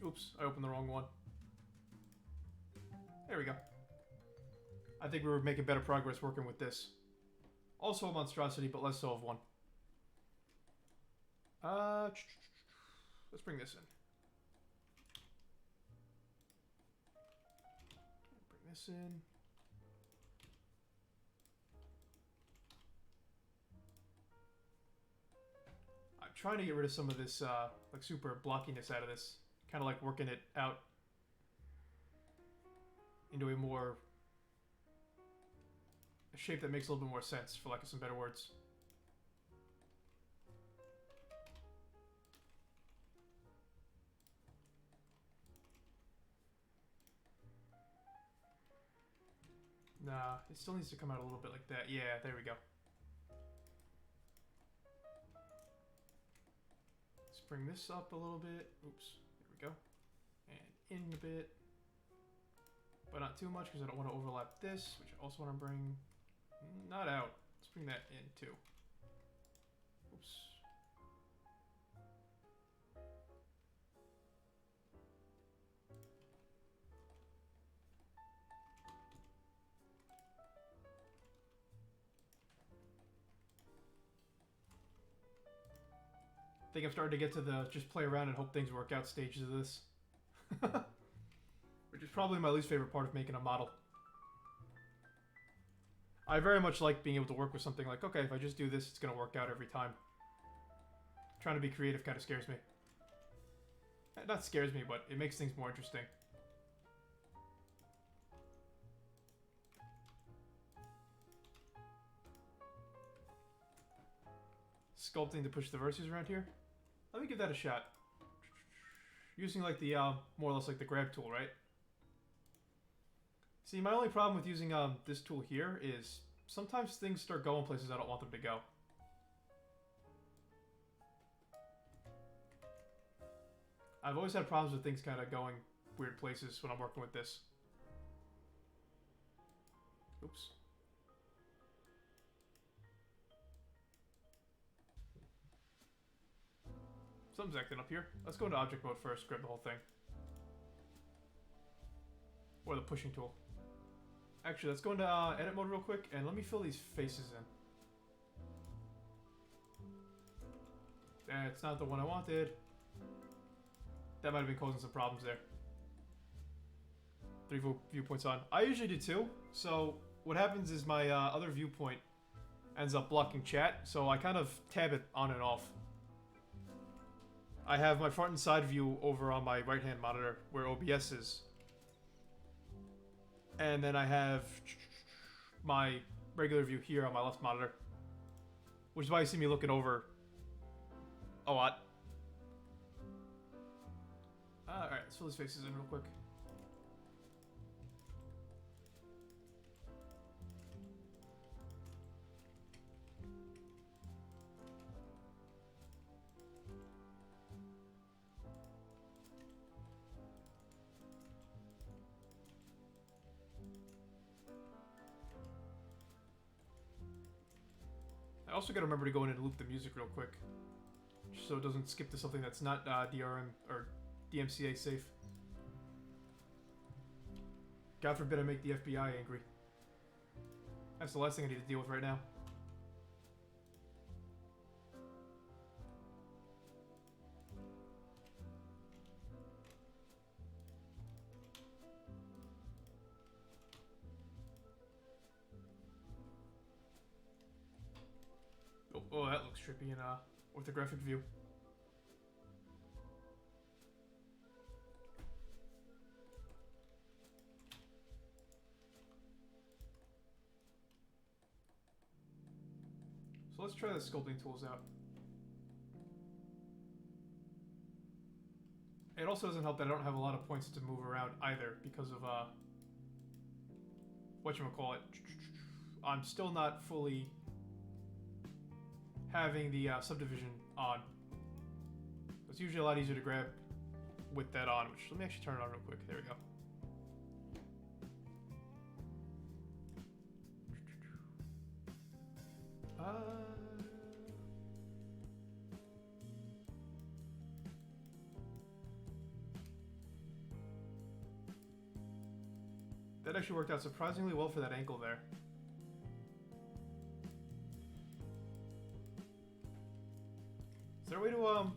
Oops, I opened the wrong one. There we go. I think we were making better progress working with this. Also a monstrosity, but less so of one. Let's bring this in. Bring this in. I'm trying to get rid of some of this like super blockiness out of this. Kind of like working it out into a shape that makes a little bit more sense, for lack of some better words. Nah, it still needs to come out a little bit like that. Yeah, there we go. Let's bring this up a little bit. Oops, there we go. And in a bit. But not too much because I don't want to overlap this, which I also want to bring not out. Let's bring that in too. Oops. I think I'm starting to get to the just play around and hope things work out stages of this. Which is probably my least favorite part of making a model. I very much like being able to work with something like, okay, if I just do this, it's going to work out every time. Trying to be creative kind of scares me. Not scares me, but it makes things more interesting. Sculpting to push the verses around here. Let me me give that a shot. Using like the more or less like the grab tool, right? See, my only problem with using this tool here is sometimes things start going places I don't want them to go. I've always had problems with things kind of going weird places when I'm working with this. Oops. Something's acting up here. Let's go into object mode first, grab the whole thing. Or the pushing tool. Actually, let's go into edit mode real quick, and let me fill these faces in. That's not the one I wanted. That might have been causing some problems there. 3 viewpoints on. I usually do 2, so what happens is my other viewpoint ends up blocking chat, so I kind of tab it on and off. I have my front and side view over on my right-hand monitor, where OBS is. And then I have my regular view here on my left monitor. Which is why you see me looking over a lot. Alright, let's fill these faces in real quick. I also gotta remember to go in and loop the music real quick, so it doesn't skip to something that's not DRM or DMCA safe. God forbid I make the FBI angry. That's the last thing I need to deal with right now. Oh, that looks trippy in orthographic view. So let's try the sculpting tools out. It also doesn't help that I don't have a lot of points to move around either because of whatchamacallit. I'm still not fully having the subdivision on. It's usually a lot easier to grab with that on, which let me actually turn it on real quick. There we go. That actually worked out surprisingly well for that ankle there. Is there a way to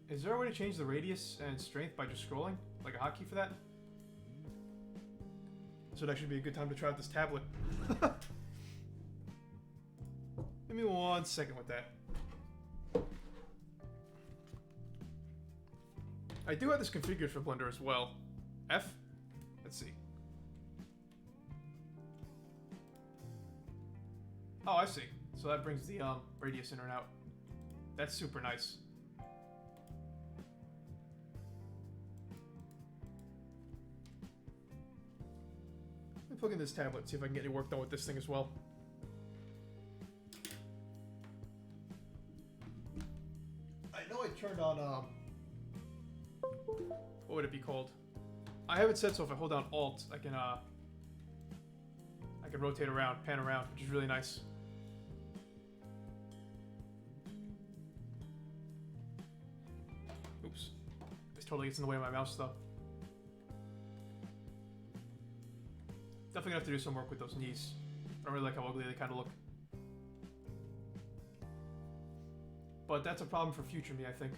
is there a way to change the radius and strength by just scrolling? Like a hotkey for that? This would actually be a good time to try out this tablet. Give me 1 second with that. I do have this configured for Blender as well. F? Let's see. Oh, I see. So that brings the radius in and out. That's super nice. Let me plug in this tablet, see if I can get any work done with this thing as well. I know I turned on what would it be called? I have it set so if I hold down Alt, I can rotate around, pan around, which is really nice. Oops. This totally gets in the way of my mouse though. Definitely gonna have to do some work with those knees. I don't really like how ugly they kind of look. But that's a problem for future me, I think.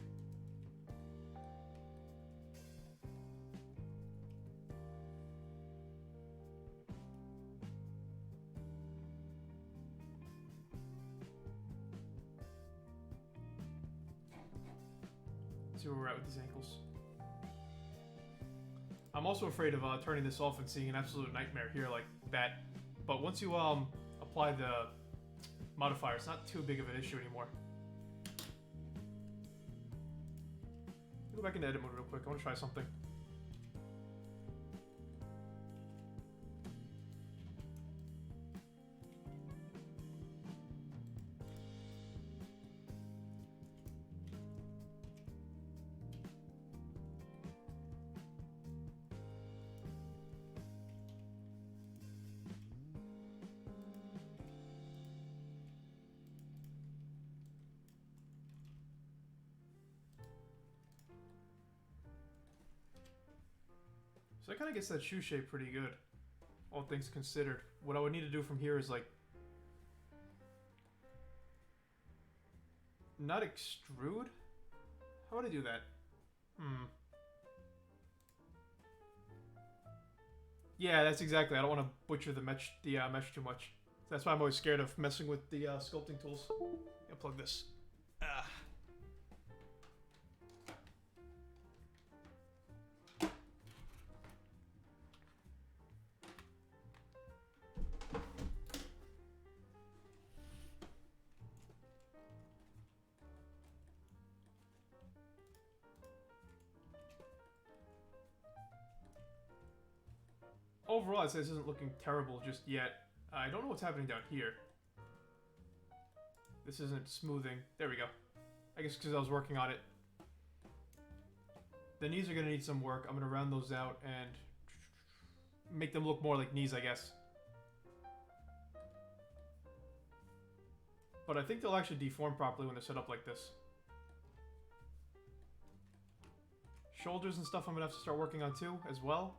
See where we're at with these ankles. I'm also afraid of turning this off and seeing an absolute nightmare here like that. But once you apply the modifier. It's not too big of an issue anymore. Go back into edit mode real quick. I want to try something. So that kind of gets that shoe shape pretty good, all things considered. What I would need to do from here is like, not extrude? How would I do that? Yeah, that's exactly. I don't want to butcher the mesh too much. That's why I'm always scared of messing with the sculpting tools. Yeah, plug this. Ah. Overall, I'd say this isn't looking terrible just yet. I don't know what's happening down here. This isn't smoothing. There we go. I guess because I was working on it. The knees are going to need some work. I'm going to round those out and make them look more like knees, I guess. But I think they'll actually deform properly when they're set up like this. Shoulders and stuff I'm going to have to start working on too, as well.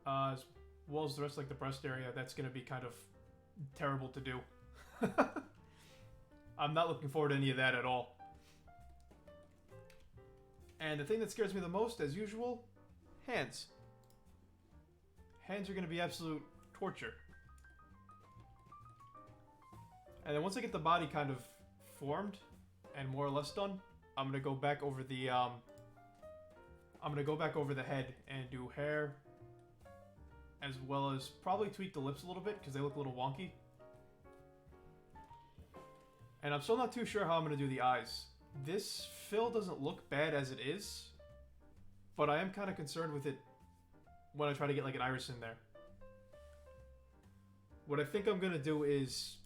As well as the rest, like the breast area, that's going to be kind of terrible to do. I'm not looking forward to any of that at all. And the thing that scares me the most, as usual, hands. Hands are going to be absolute torture. And then once I get the body kind of formed and more or less done, I'm going to go back over the head and do hair, as well as probably tweak the lips a little bit because they look a little wonky. And I'm still not too sure how I'm going to do the eyes. This fill doesn't look bad as it is, but I am kind of concerned with it when I try to get like an iris in there. What I think I'm going to do is...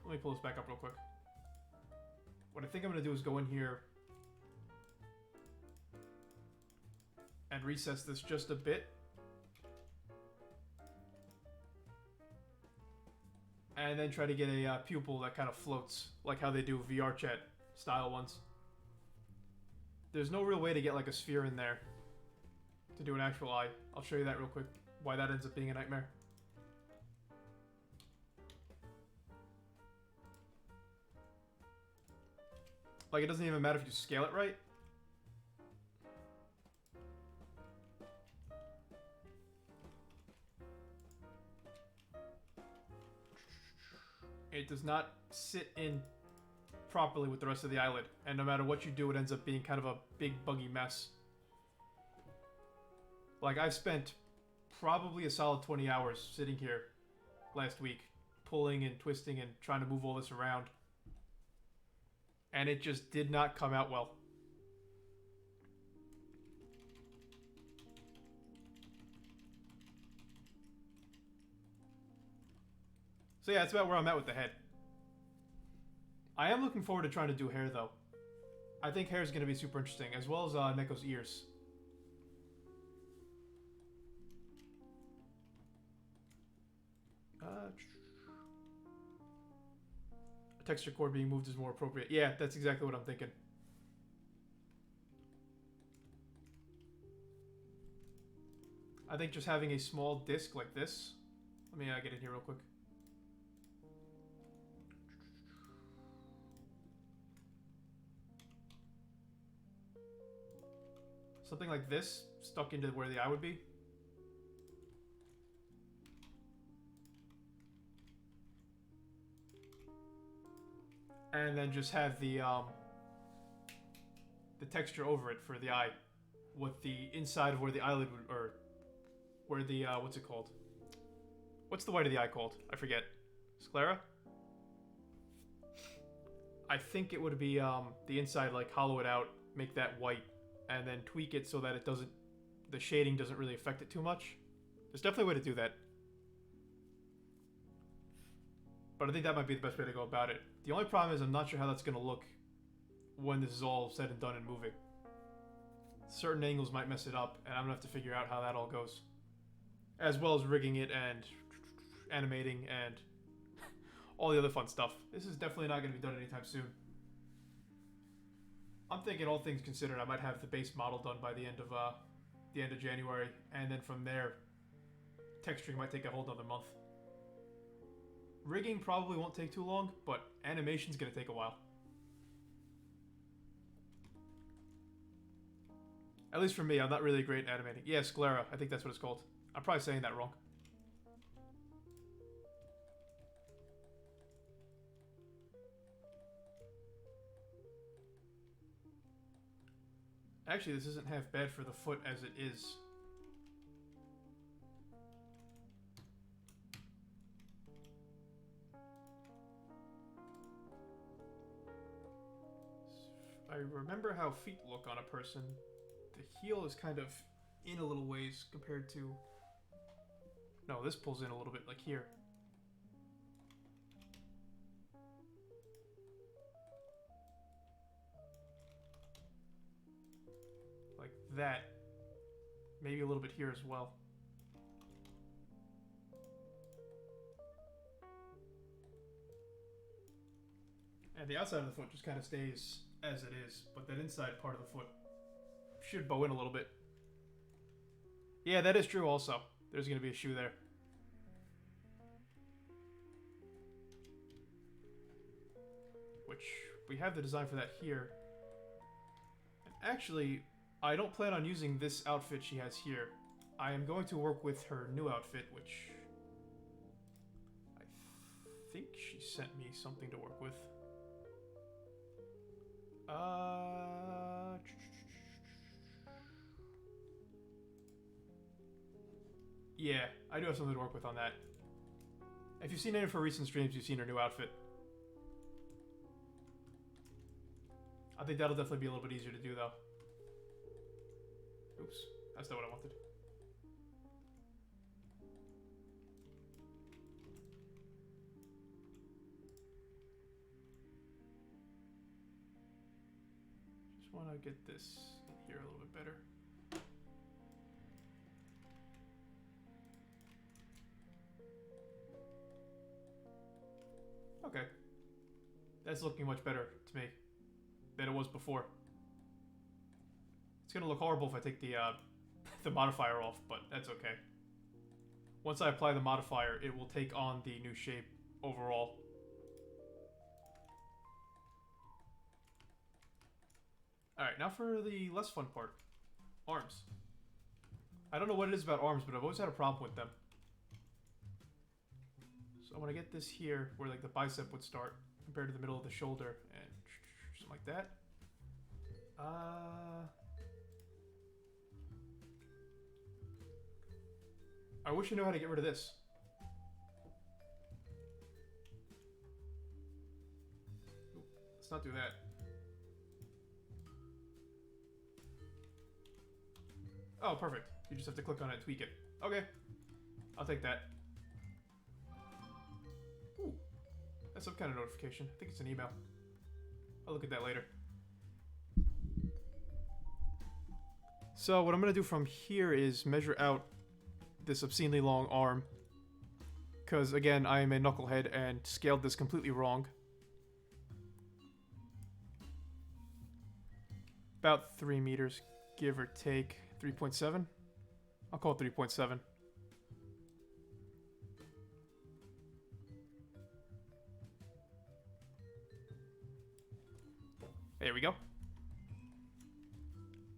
Let me pull this back up real quick. What I think I'm going to do is go in here and recess this just a bit. And then try to get a pupil that kind of floats, like how they do VR chat style ones. There's no real way to get like a sphere in there to do an actual eye. I'll show you that real quick, why that ends up being a nightmare. Like, it doesn't even matter if you scale it right. It does not sit in properly with the rest of the eyelid. And no matter what you do, it ends up being kind of a big buggy mess. Like, I've spent probably a solid 20 hours sitting here last week, pulling and twisting and trying to move all this around. And it just did not come out well. So yeah, that's about where I'm at with the head. I am looking forward to trying to do hair, though. I think hair is going to be super interesting, as well as Neko's ears. A texture cord being moved is more appropriate. Yeah, that's exactly what I'm thinking. I think just having a small disc like this... Let me get in here real quick. Something like this, stuck into where the eye would be. And then just have the texture over it for the eye. With the inside of where the eyelid would, or where the, what's it called? What's the white of the eye called? I forget. Sclera? I think it would be the inside, like hollow it out, make that white, and then tweak it so that it doesn't, the shading doesn't really affect it too much. There's definitely a way to do that. But I think that might be the best way to go about it. The only problem is I'm not sure how that's going to look when this is all said and done and moving. Certain angles might mess it up, and I'm going to have to figure out how that all goes. As well as rigging it and animating and all the other fun stuff. This is definitely not going to be done anytime soon. I'm thinking, all things considered, I might have the base model done by the end of January, and then from there, texturing might take a whole nother month. Rigging probably won't take too long, but animation's going to take a while. At least for me, I'm not really great at animating. Yeah, Sclera, I think that's what it's called. I'm probably saying that wrong. Actually, this isn't half bad for the foot as it is. I remember how feet look on a person. The heel is kind of in a little ways compared to... No, this pulls in a little bit, like here. Like that. Maybe a little bit here as well. And the outside of the foot just kind of stays as it is, but that inside part of the foot should bow in a little bit. Yeah, that is true also. There's going to be a shoe there. Which, we have the design for that here. And actually, I don't plan on using this outfit she has here. I am going to work with her new outfit, which... I think she sent me something to work with. Yeah, I do have something to work with on that. If you've seen any of her recent streams, you've seen her new outfit. I think that'll definitely be a little bit easier to do, though. Oops, that's not what I wanted. Just want to get this in here a little bit better. Okay. That's looking much better to me than it was before. It's gonna look horrible if I take the the modifier off, but that's okay. Once I apply the modifier, it will take on the new shape overall. Alright, now for the less fun part. Arms. I don't know what it is about arms, but I've always had a problem with them. So I want to get this here, where like the bicep would start, compared to the middle of the shoulder, and something like that. I wish I knew how to get rid of this. Let's not do that. Oh, perfect. You just have to click on it and tweak it. Okay. I'll take that. Ooh. That's some kind of notification. I think it's an email. I'll look at that later. So what I'm going to do from here is measure out this obscenely long arm. Because, again, I am a knucklehead and scaled this completely wrong. About 3 meters, give or take. 3.7? I'll call it 3.7. There we go.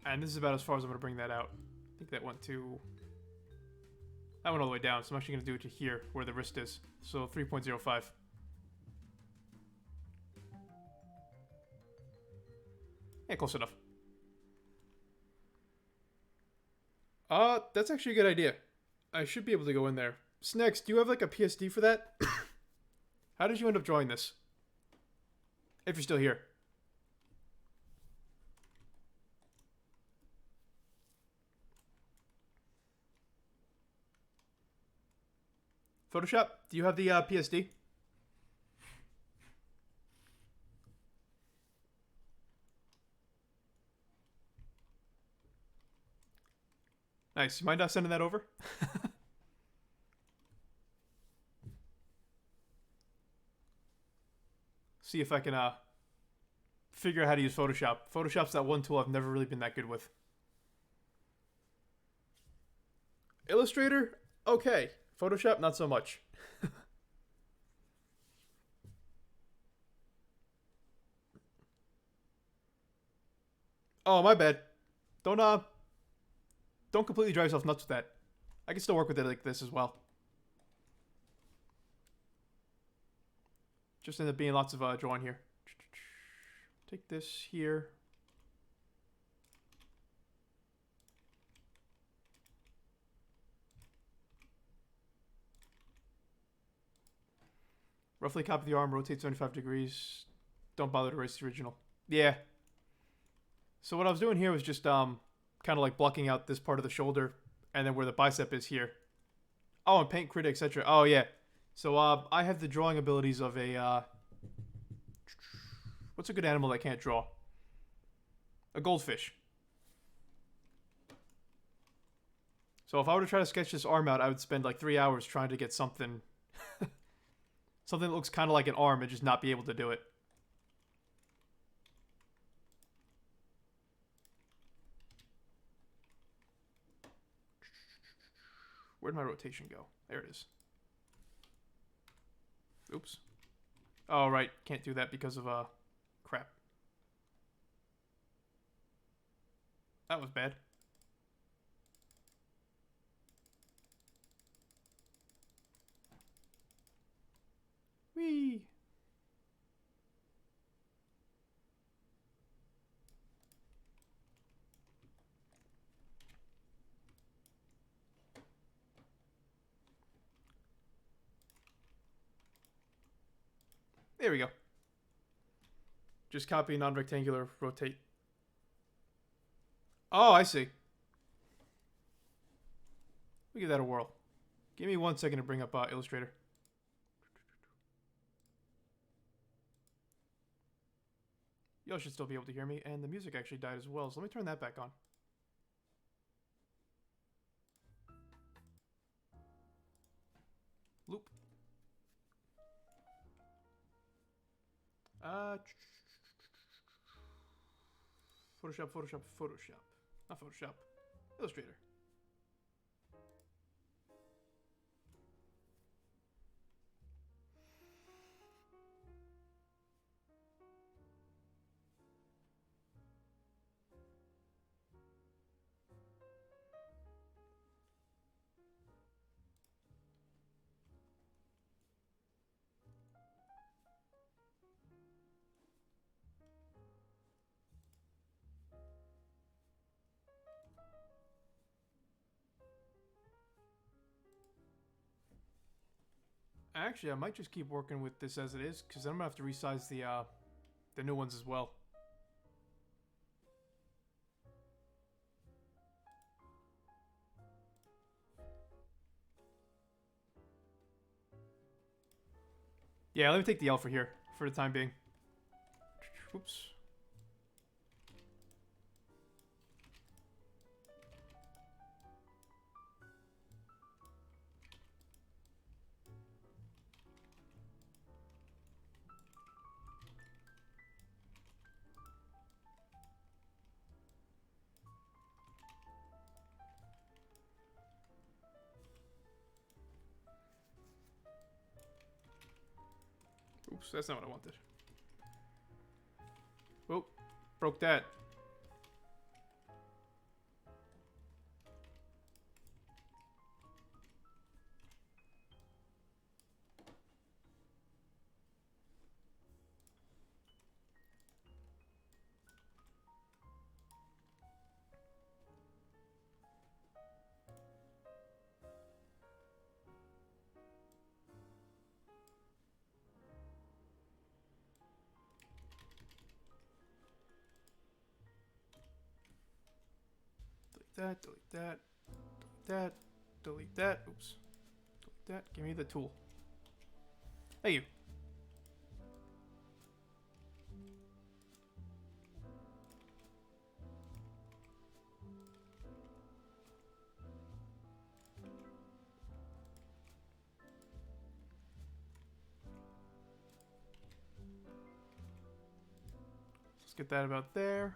And this is about as far as I'm going to bring that out. I think that went to... That went all the way down, so I'm actually going to do it to here, where the wrist is. So 3.05. Yeah, close enough. That's actually a good idea. I should be able to go in there. Snacks, do you have like a PSD for that? How did you end up drawing this? If you're still here. Photoshop, do you have the PSD? Nice. You mind sending that over? See if I can figure out how to use Photoshop. Photoshop's that one tool I've never really been that good with. Illustrator, okay. Photoshop, not so much. Oh, my bad. Don't completely drive yourself nuts with that. I can still work with it like this as well. Just end up being lots of drawing here. Take this here. Roughly copy the arm, rotate 75 degrees. Don't bother to erase the original. Yeah. So what I was doing here was just kind of like blocking out this part of the shoulder and then where the bicep is here. Oh, and paint critic, etc. Oh, yeah. So I have the drawing abilities of a... what's a good animal that can't draw? A goldfish. So if I were to try to sketch this arm out, I would spend like 3 hours trying to get something... something that looks kind of like an arm and just not be able to do it. Where'd my rotation go? There it is. Oops. Oh, right. Can't do that because of, crap. That was bad. Whee! There we go. Just copy non-rectangular, rotate. Oh, I see. We'll give that a whirl. Give me 1 second to bring up Illustrator. Y'all should still be able to hear me, and the music actually died as well, so let me turn that back on. Loop. Photoshop, Photoshop, Photoshop. Not Photoshop. Illustrator. Actually, I might just keep working with this as it is, because I'm going to have to resize the new ones as well. Yeah, let me take the L for here, for the time being. Oops. Oops, that's not what I wanted. Whoa, broke that. that, delete that, delete that, delete that. Oops. Delete that. Give me the tool. Thank you. Let's get that about there.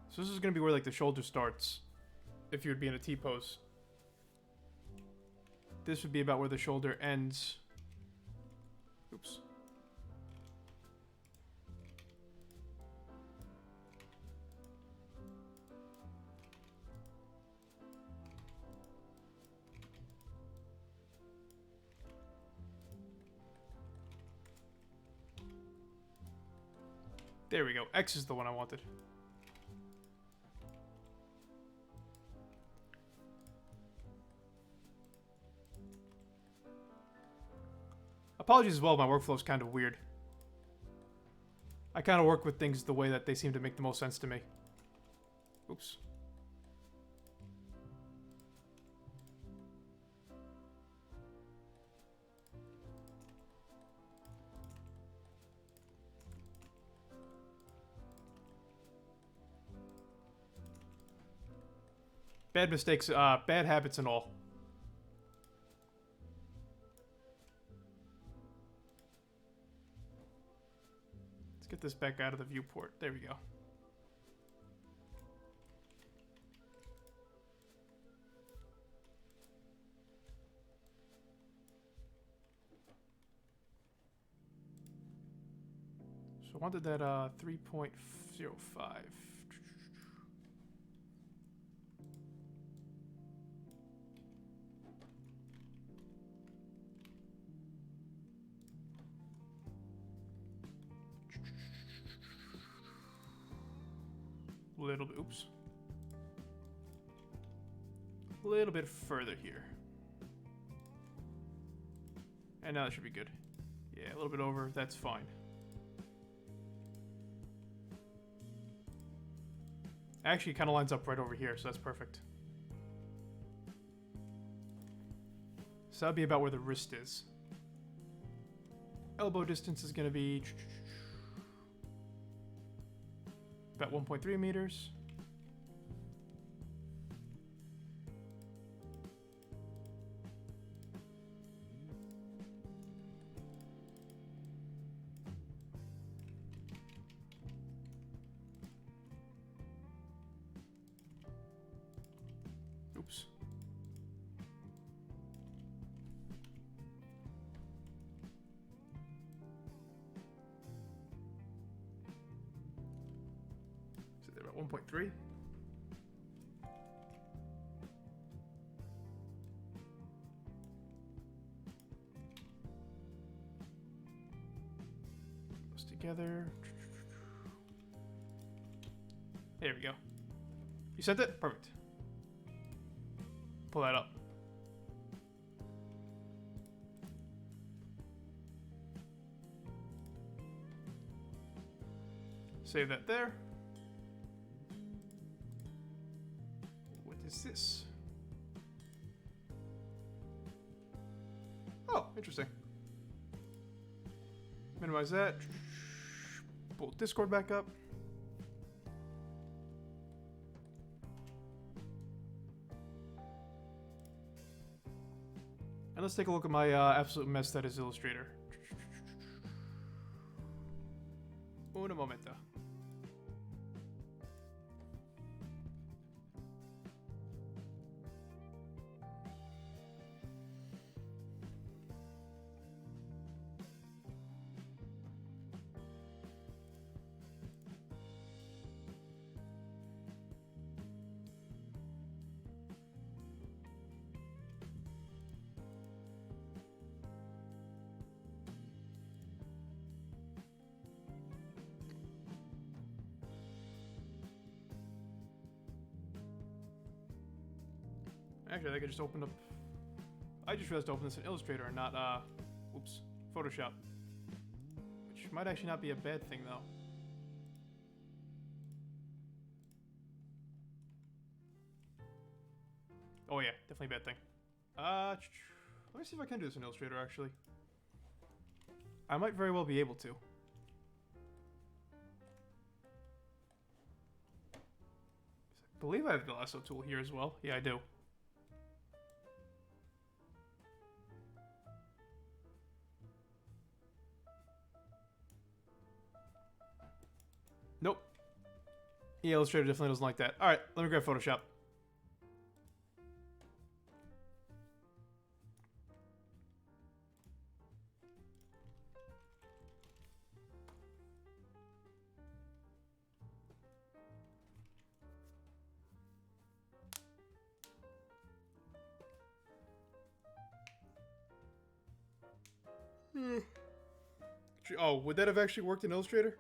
So this is going to be where like the shoulder starts if you would be in a T-pose. This would be about where the shoulder ends. Oops. There we go. X is the one I wanted. Apologies as well, my workflow is kind of weird. I kind of work with things the way that they seem to make the most sense to me. Oops. Bad mistakes, bad habits and all. Let's get this back out of the viewport. There we go. So I wanted that 3.05. Little bit, oops. A little bit further here. And now that should be good. Yeah, a little bit over, that's fine. Actually, it kind of lines up right over here, so that's perfect. So that'd be about where the wrist is. Elbow distance is going to be about 1.3 meters. Oops. So they're about 1.3. Those together. There we go. You sent it? Perfect. Pull that up. Save that there. What is this? Oh, interesting. Minimize that. Pull Discord back up. And let's take a look at my absolute mess that is Illustrator. Un momento. Actually, I think I just opened up. I just realized to open this in Illustrator and not, oops, Photoshop. Which might actually not be a bad thing, though. Oh yeah, definitely a bad thing. Let me see if I can do this in Illustrator, actually. I might very well be able to. I believe I have the lasso tool here as well. Yeah, I do. Nope. Yeah, Illustrator definitely doesn't like that. Alright, let me grab Photoshop. Oh, would that have actually worked in Illustrator?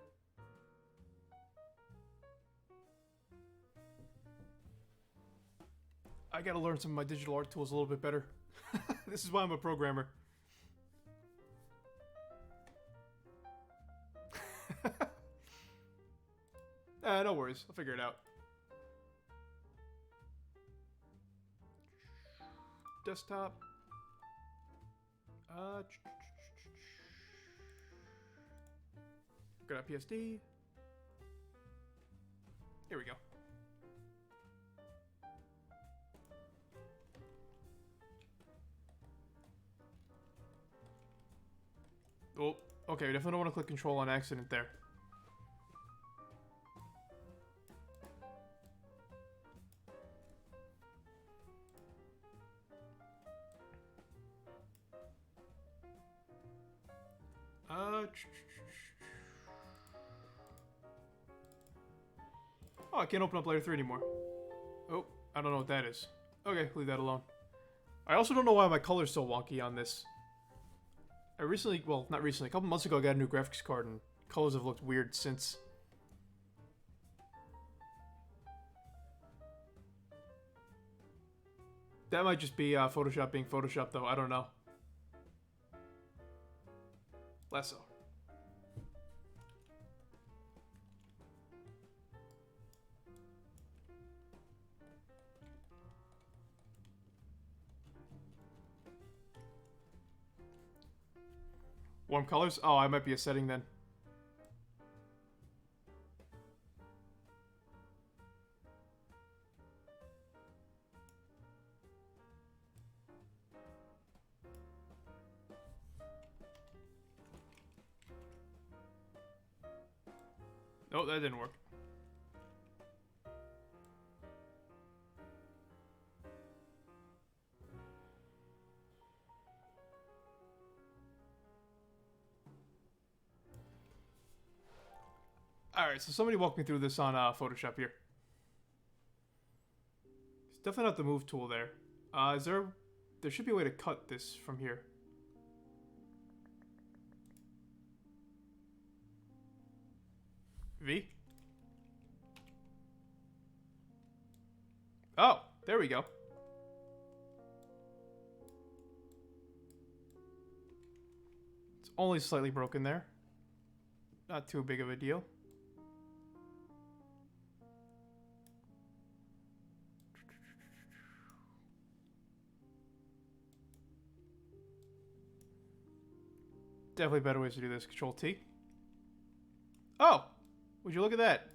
I gotta learn some of my digital art tools a little bit better. This is why I'm a programmer. No worries. I'll figure it out. Desktop. Got a PSD. Here we go. Oh, okay. We definitely don't want to click control on accident there. Oh, I can't open up layer 3 anymore. Oh, I don't know what that is. Okay, leave that alone. I also don't know why my color's so wonky on this. I recently, well, not recently, a couple months ago I got a new graphics card and colors have looked weird since. That might just be Photoshop being Photoshop though, I don't know. Lasso. Warm colors? Oh, I might be a setting then. Oh, that didn't work. Alright, so somebody walk me through this on Photoshop here. It's definitely not the move tool there. Is there... There should be a way to cut this from here. V? Oh, there we go. It's only slightly broken there. Not too big of a deal. Definitely better ways to do this. Control T. Oh! Would you look at that?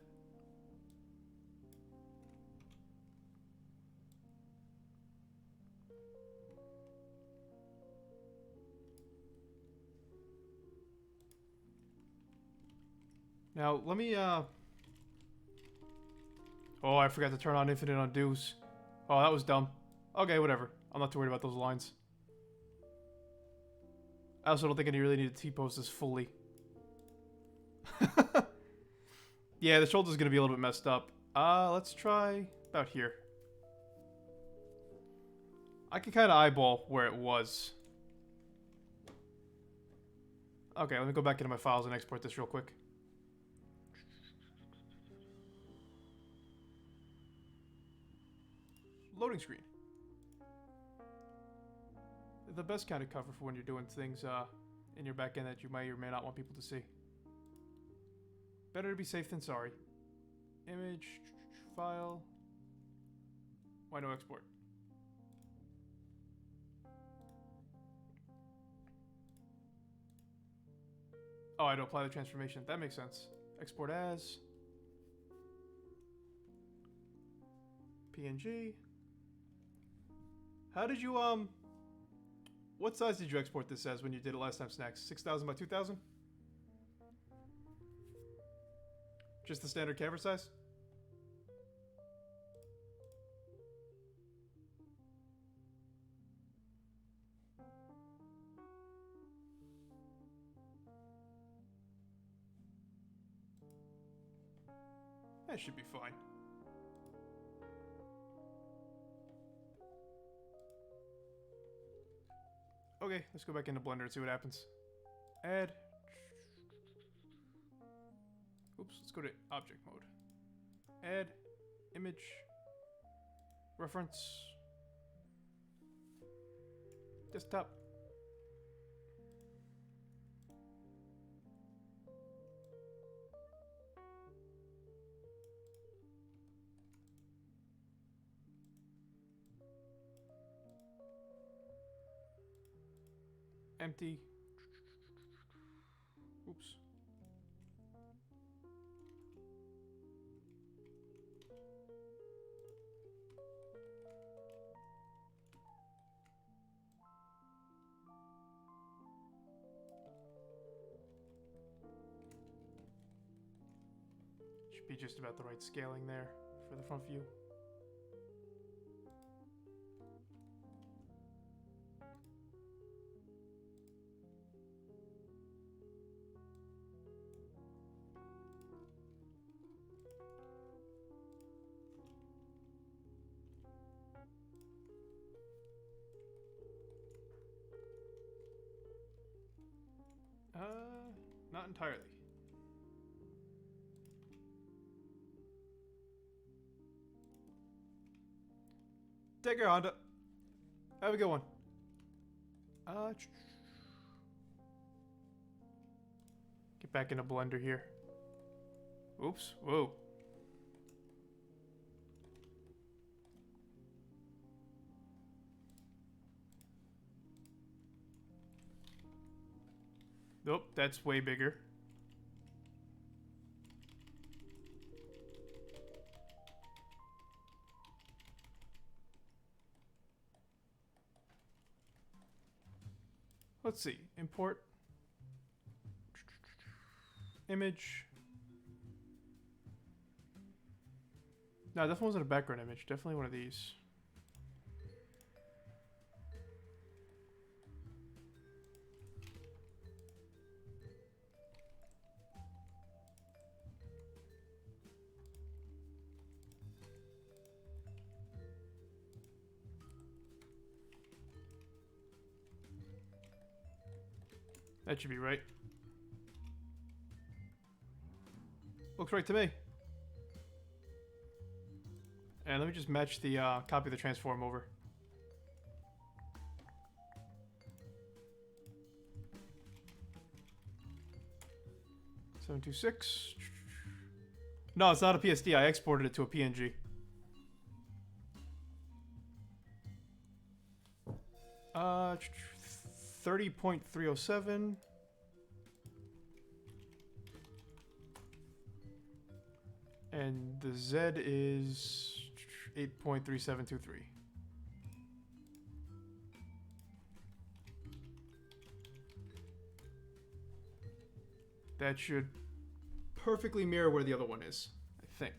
Now, let me, Oh, I forgot to turn on infinite undos. Oh, that was dumb. Okay, whatever. I'm not too worried about those lines. I also don't think I really need to T-pose this fully. Yeah, the shoulder's gonna be a little bit messed up. Let's try about here. I can kind of eyeball where it was. Okay, let me go back into my files and export this real quick. Loading screen. The best kind of cover for when you're doing things in your backend that you may or may not want people to see. Better to be safe than sorry. Image, file. Why no export? Oh, I had to apply the transformation. That makes sense. Export as PNG. How did you what size did you export this as when you did it last time, Snacks? 6,000 by 2,000? Just the standard camera size? That should be fine. Okay, let's go back into Blender and see what happens. Add. Oops, let's go to object mode. Add. Image. Reference. Desktop. Empty. Oops. Should be just about the right scaling there for the front view. Not entirely. Take care, Honda. Have a good one. Get back into Blender here. Oops. Whoa. Nope, that's way bigger. Let's see. Import. Image. No, definitely wasn't a background image. Definitely one of these. That should be right. Looks right to me. And let me just match the copy of the transform over. $726. No, it's not a PSD. I exported it to a PNG. Uh, 30.307. And the Z is 8.3723. That should perfectly mirror where the other one is, I think.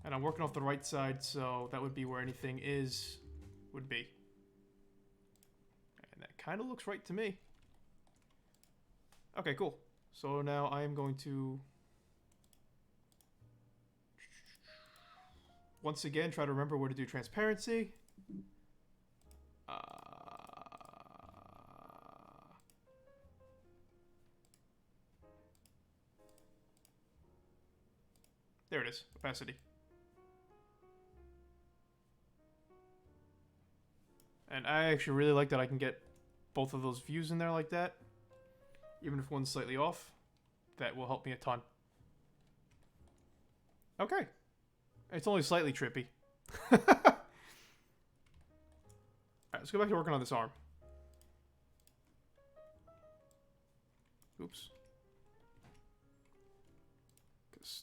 And I'm working off the right side, so that would be where anything would be. And that kind of looks right to me. Okay, cool. So now I am going to once again try to remember where to do transparency. There it is, opacity. And I actually really like that I can get both of those views in there like that. Even if one's slightly off. That will help me a ton. Okay. It's only slightly trippy. Alright, let's go back to working on this arm. Oops.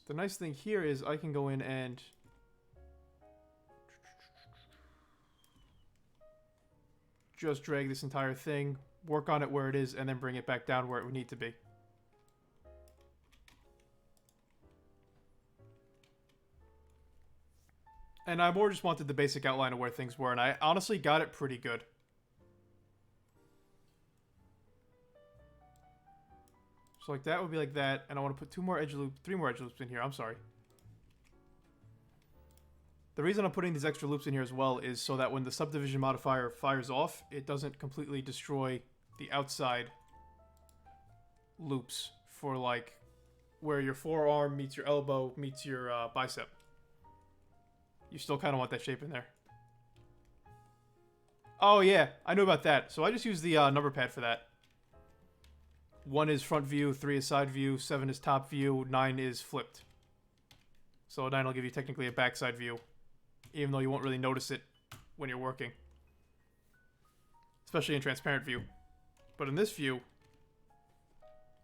The nice thing here is I can go in and just drag this entire thing, work on it where it is, and then bring it back down where it would need to be. And I more just wanted the basic outline of where things were, and I honestly got it pretty good. So like that would be like that, and I want to put 3 more edge loops in here. I'm sorry. The reason I'm putting these extra loops in here as well is so that when the subdivision modifier fires off, it doesn't completely destroy the outside loops for like where your forearm meets your elbow meets your bicep. You still kind of want that shape in there. Oh yeah, I know about that. So I just use the number pad for that. 1 is front view, 3 is side view, 7 is top view, 9 is flipped. So 9 will give you technically a backside view, even though you won't really notice it when you're working. Especially in transparent view. But in this view,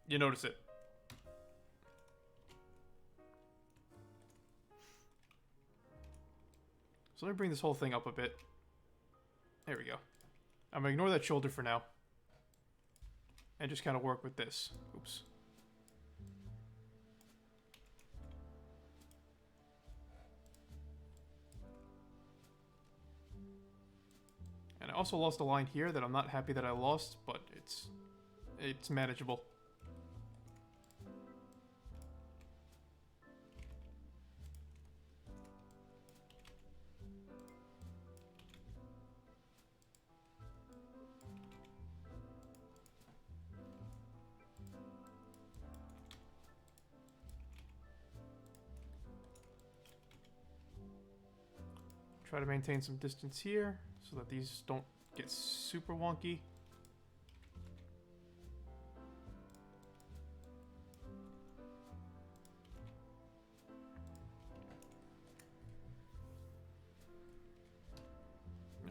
you notice it. So let me bring this whole thing up a bit. There we go. I'm going to ignore that shoulder for now. And just kind of work with this. Oops. And I also lost a line here that I'm not happy that I lost, but it's manageable. Try to maintain some distance here so that these don't get super wonky.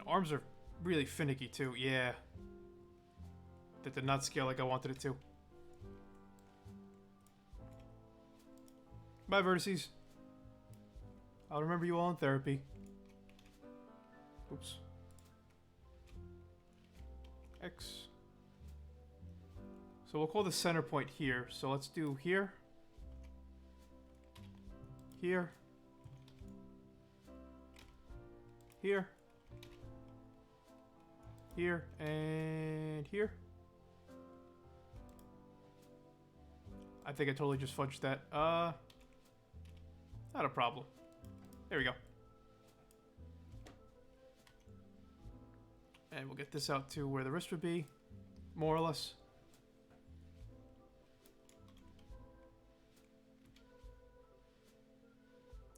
Arms are really finicky too, yeah. That did not scale like I wanted it to. Bye, vertices. I'll remember you all in therapy. Oops. X. So we'll call the center point here. So let's do here. Here. Here. Here. And here. I think I totally just fudged that. Not a problem. There we go. And we'll get this out to where the wrist would be, more or less.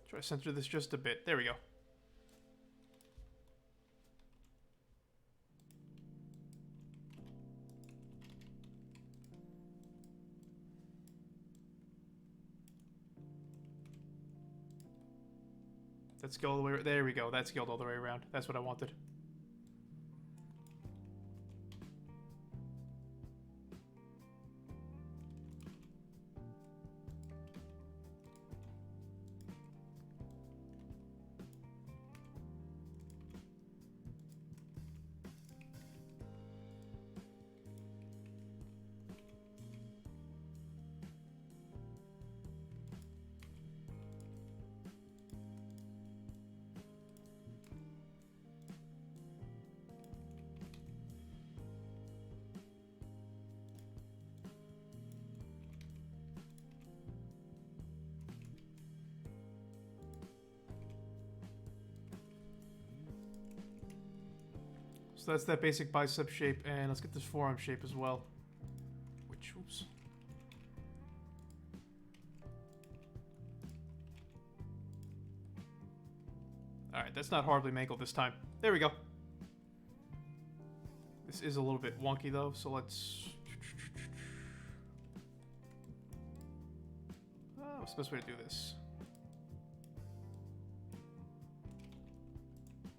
Try to center this just a bit. There we go. That scaled all the way. There we go. That scaled all the way around. That's what I wanted. So that's that basic bicep shape, and let's get this forearm shape as well. Which, oops. Alright, that's not horribly mangled this time. There we go. This is a little bit wonky though, so let's... what's the best way to do this?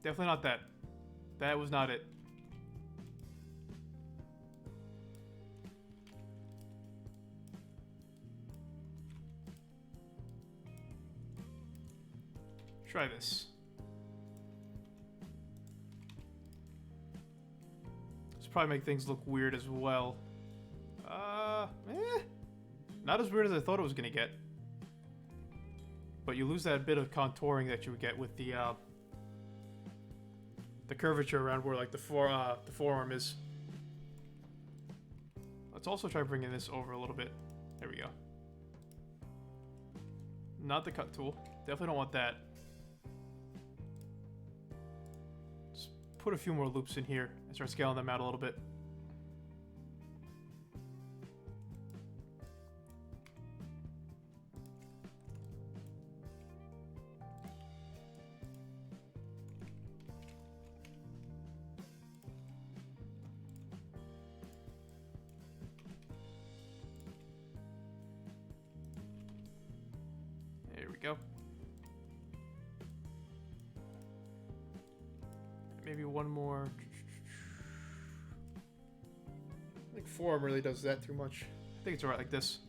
Definitely not that. That was not it. Try this. This probably make things look weird as well. Not as weird as I thought it was gonna get. But you lose that bit of contouring that you would get with the curvature around where like the forearm is. Let's also try bringing this over a little bit. There we go. Not the cut tool. Definitely don't want that. Just put a few more loops in here and start scaling them out a little bit. There we go. Maybe one more. I think forearm really does that too much. I think it's alright like this.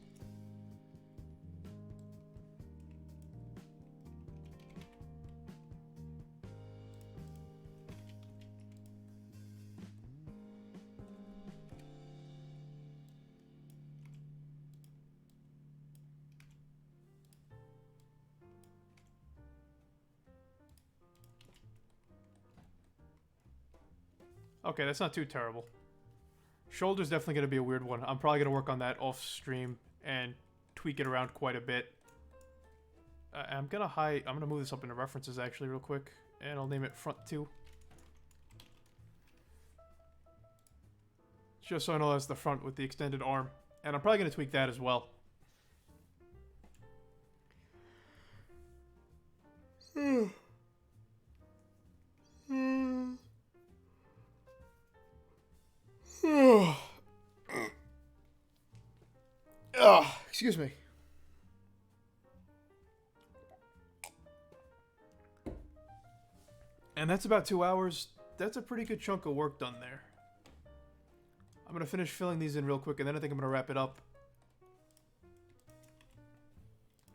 Okay, that's not too terrible. Shoulder's definitely going to be a weird one. I'm probably going to work on that off stream and tweak it around quite a bit. I'm going to move this up into references actually real quick. And I'll name it front 2. Just so I know that's the front with the extended arm. And I'm probably going to tweak that as well. Excuse me. And that's about 2 hours. That's a pretty good chunk of work done there. I'm going to finish filling these in real quick, and then I think I'm going to wrap it up.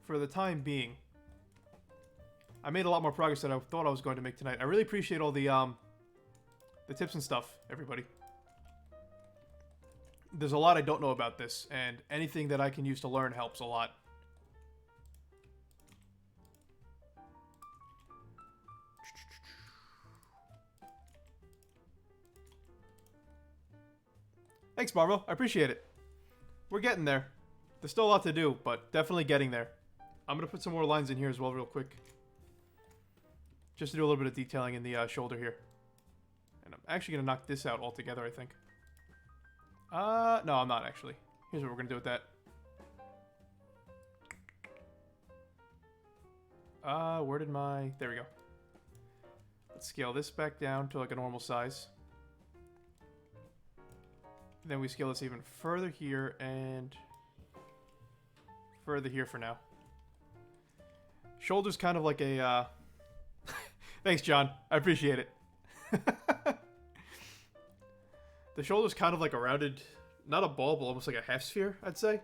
For the time being, I made a lot more progress than I thought I was going to make tonight. I really appreciate all the tips and stuff, everybody. There's a lot I don't know about this, and anything that I can use to learn helps a lot. Thanks, Marvel. I appreciate it. We're getting there. There's still a lot to do, but definitely getting there. I'm going to put some more lines in here as well real quick. Just to do a little bit of detailing in the shoulder here. And I'm actually going to knock this out altogether, I think. No, I'm not actually. Here's what we're gonna do with that. Where did my... There we go. Let's scale this back down to like a normal size. Then we scale this even further here and further here for now. Shoulder's kind of like a, Thanks, John. I appreciate it. The shoulder's kind of like a rounded, not a ball, but almost like a half sphere, I'd say.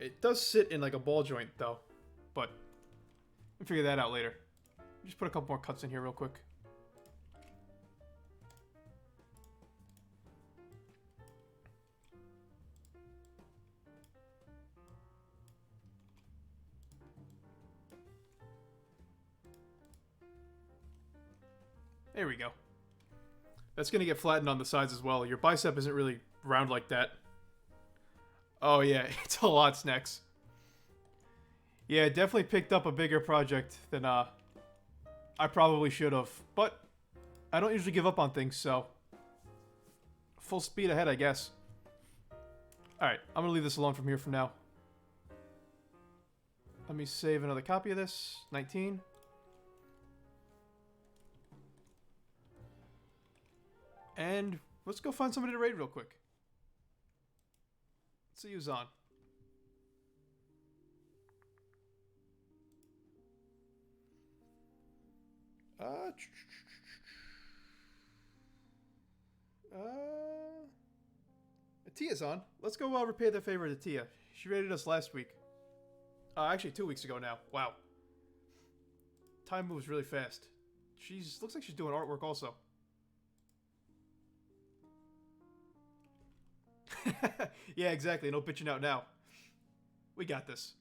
It does sit in like a ball joint, though. But we'll figure that out later. Just put a couple more cuts in here real quick. There we go. That's going to get flattened on the sides as well. Your bicep isn't really round like that. Oh yeah, it's a lot, Snacks. Yeah, it definitely picked up a bigger project than I probably should have. But I don't usually give up on things, so full speed ahead, I guess. Alright, I'm going to leave this alone from here from now. Let me save another copy of this. 19. And let's go find somebody to raid real quick. Let's see who's on. Tia's on. Let's go repay the favor to Tia. She raided us last week. Actually, 2 weeks ago now. Wow. Time moves really fast. Looks like she's doing artwork also. Yeah, exactly. No bitching out now. We got this.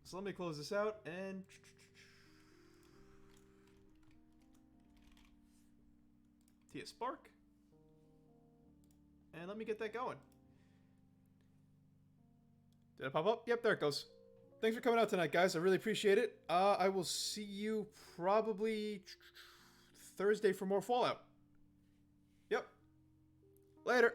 So let me close this out and... Tia Spark. And let me get that going. Did it pop up? Yep, there it goes. Thanks for coming out tonight, guys. I really appreciate it. I will see you probably Thursday for more Fallout. Yep. Later.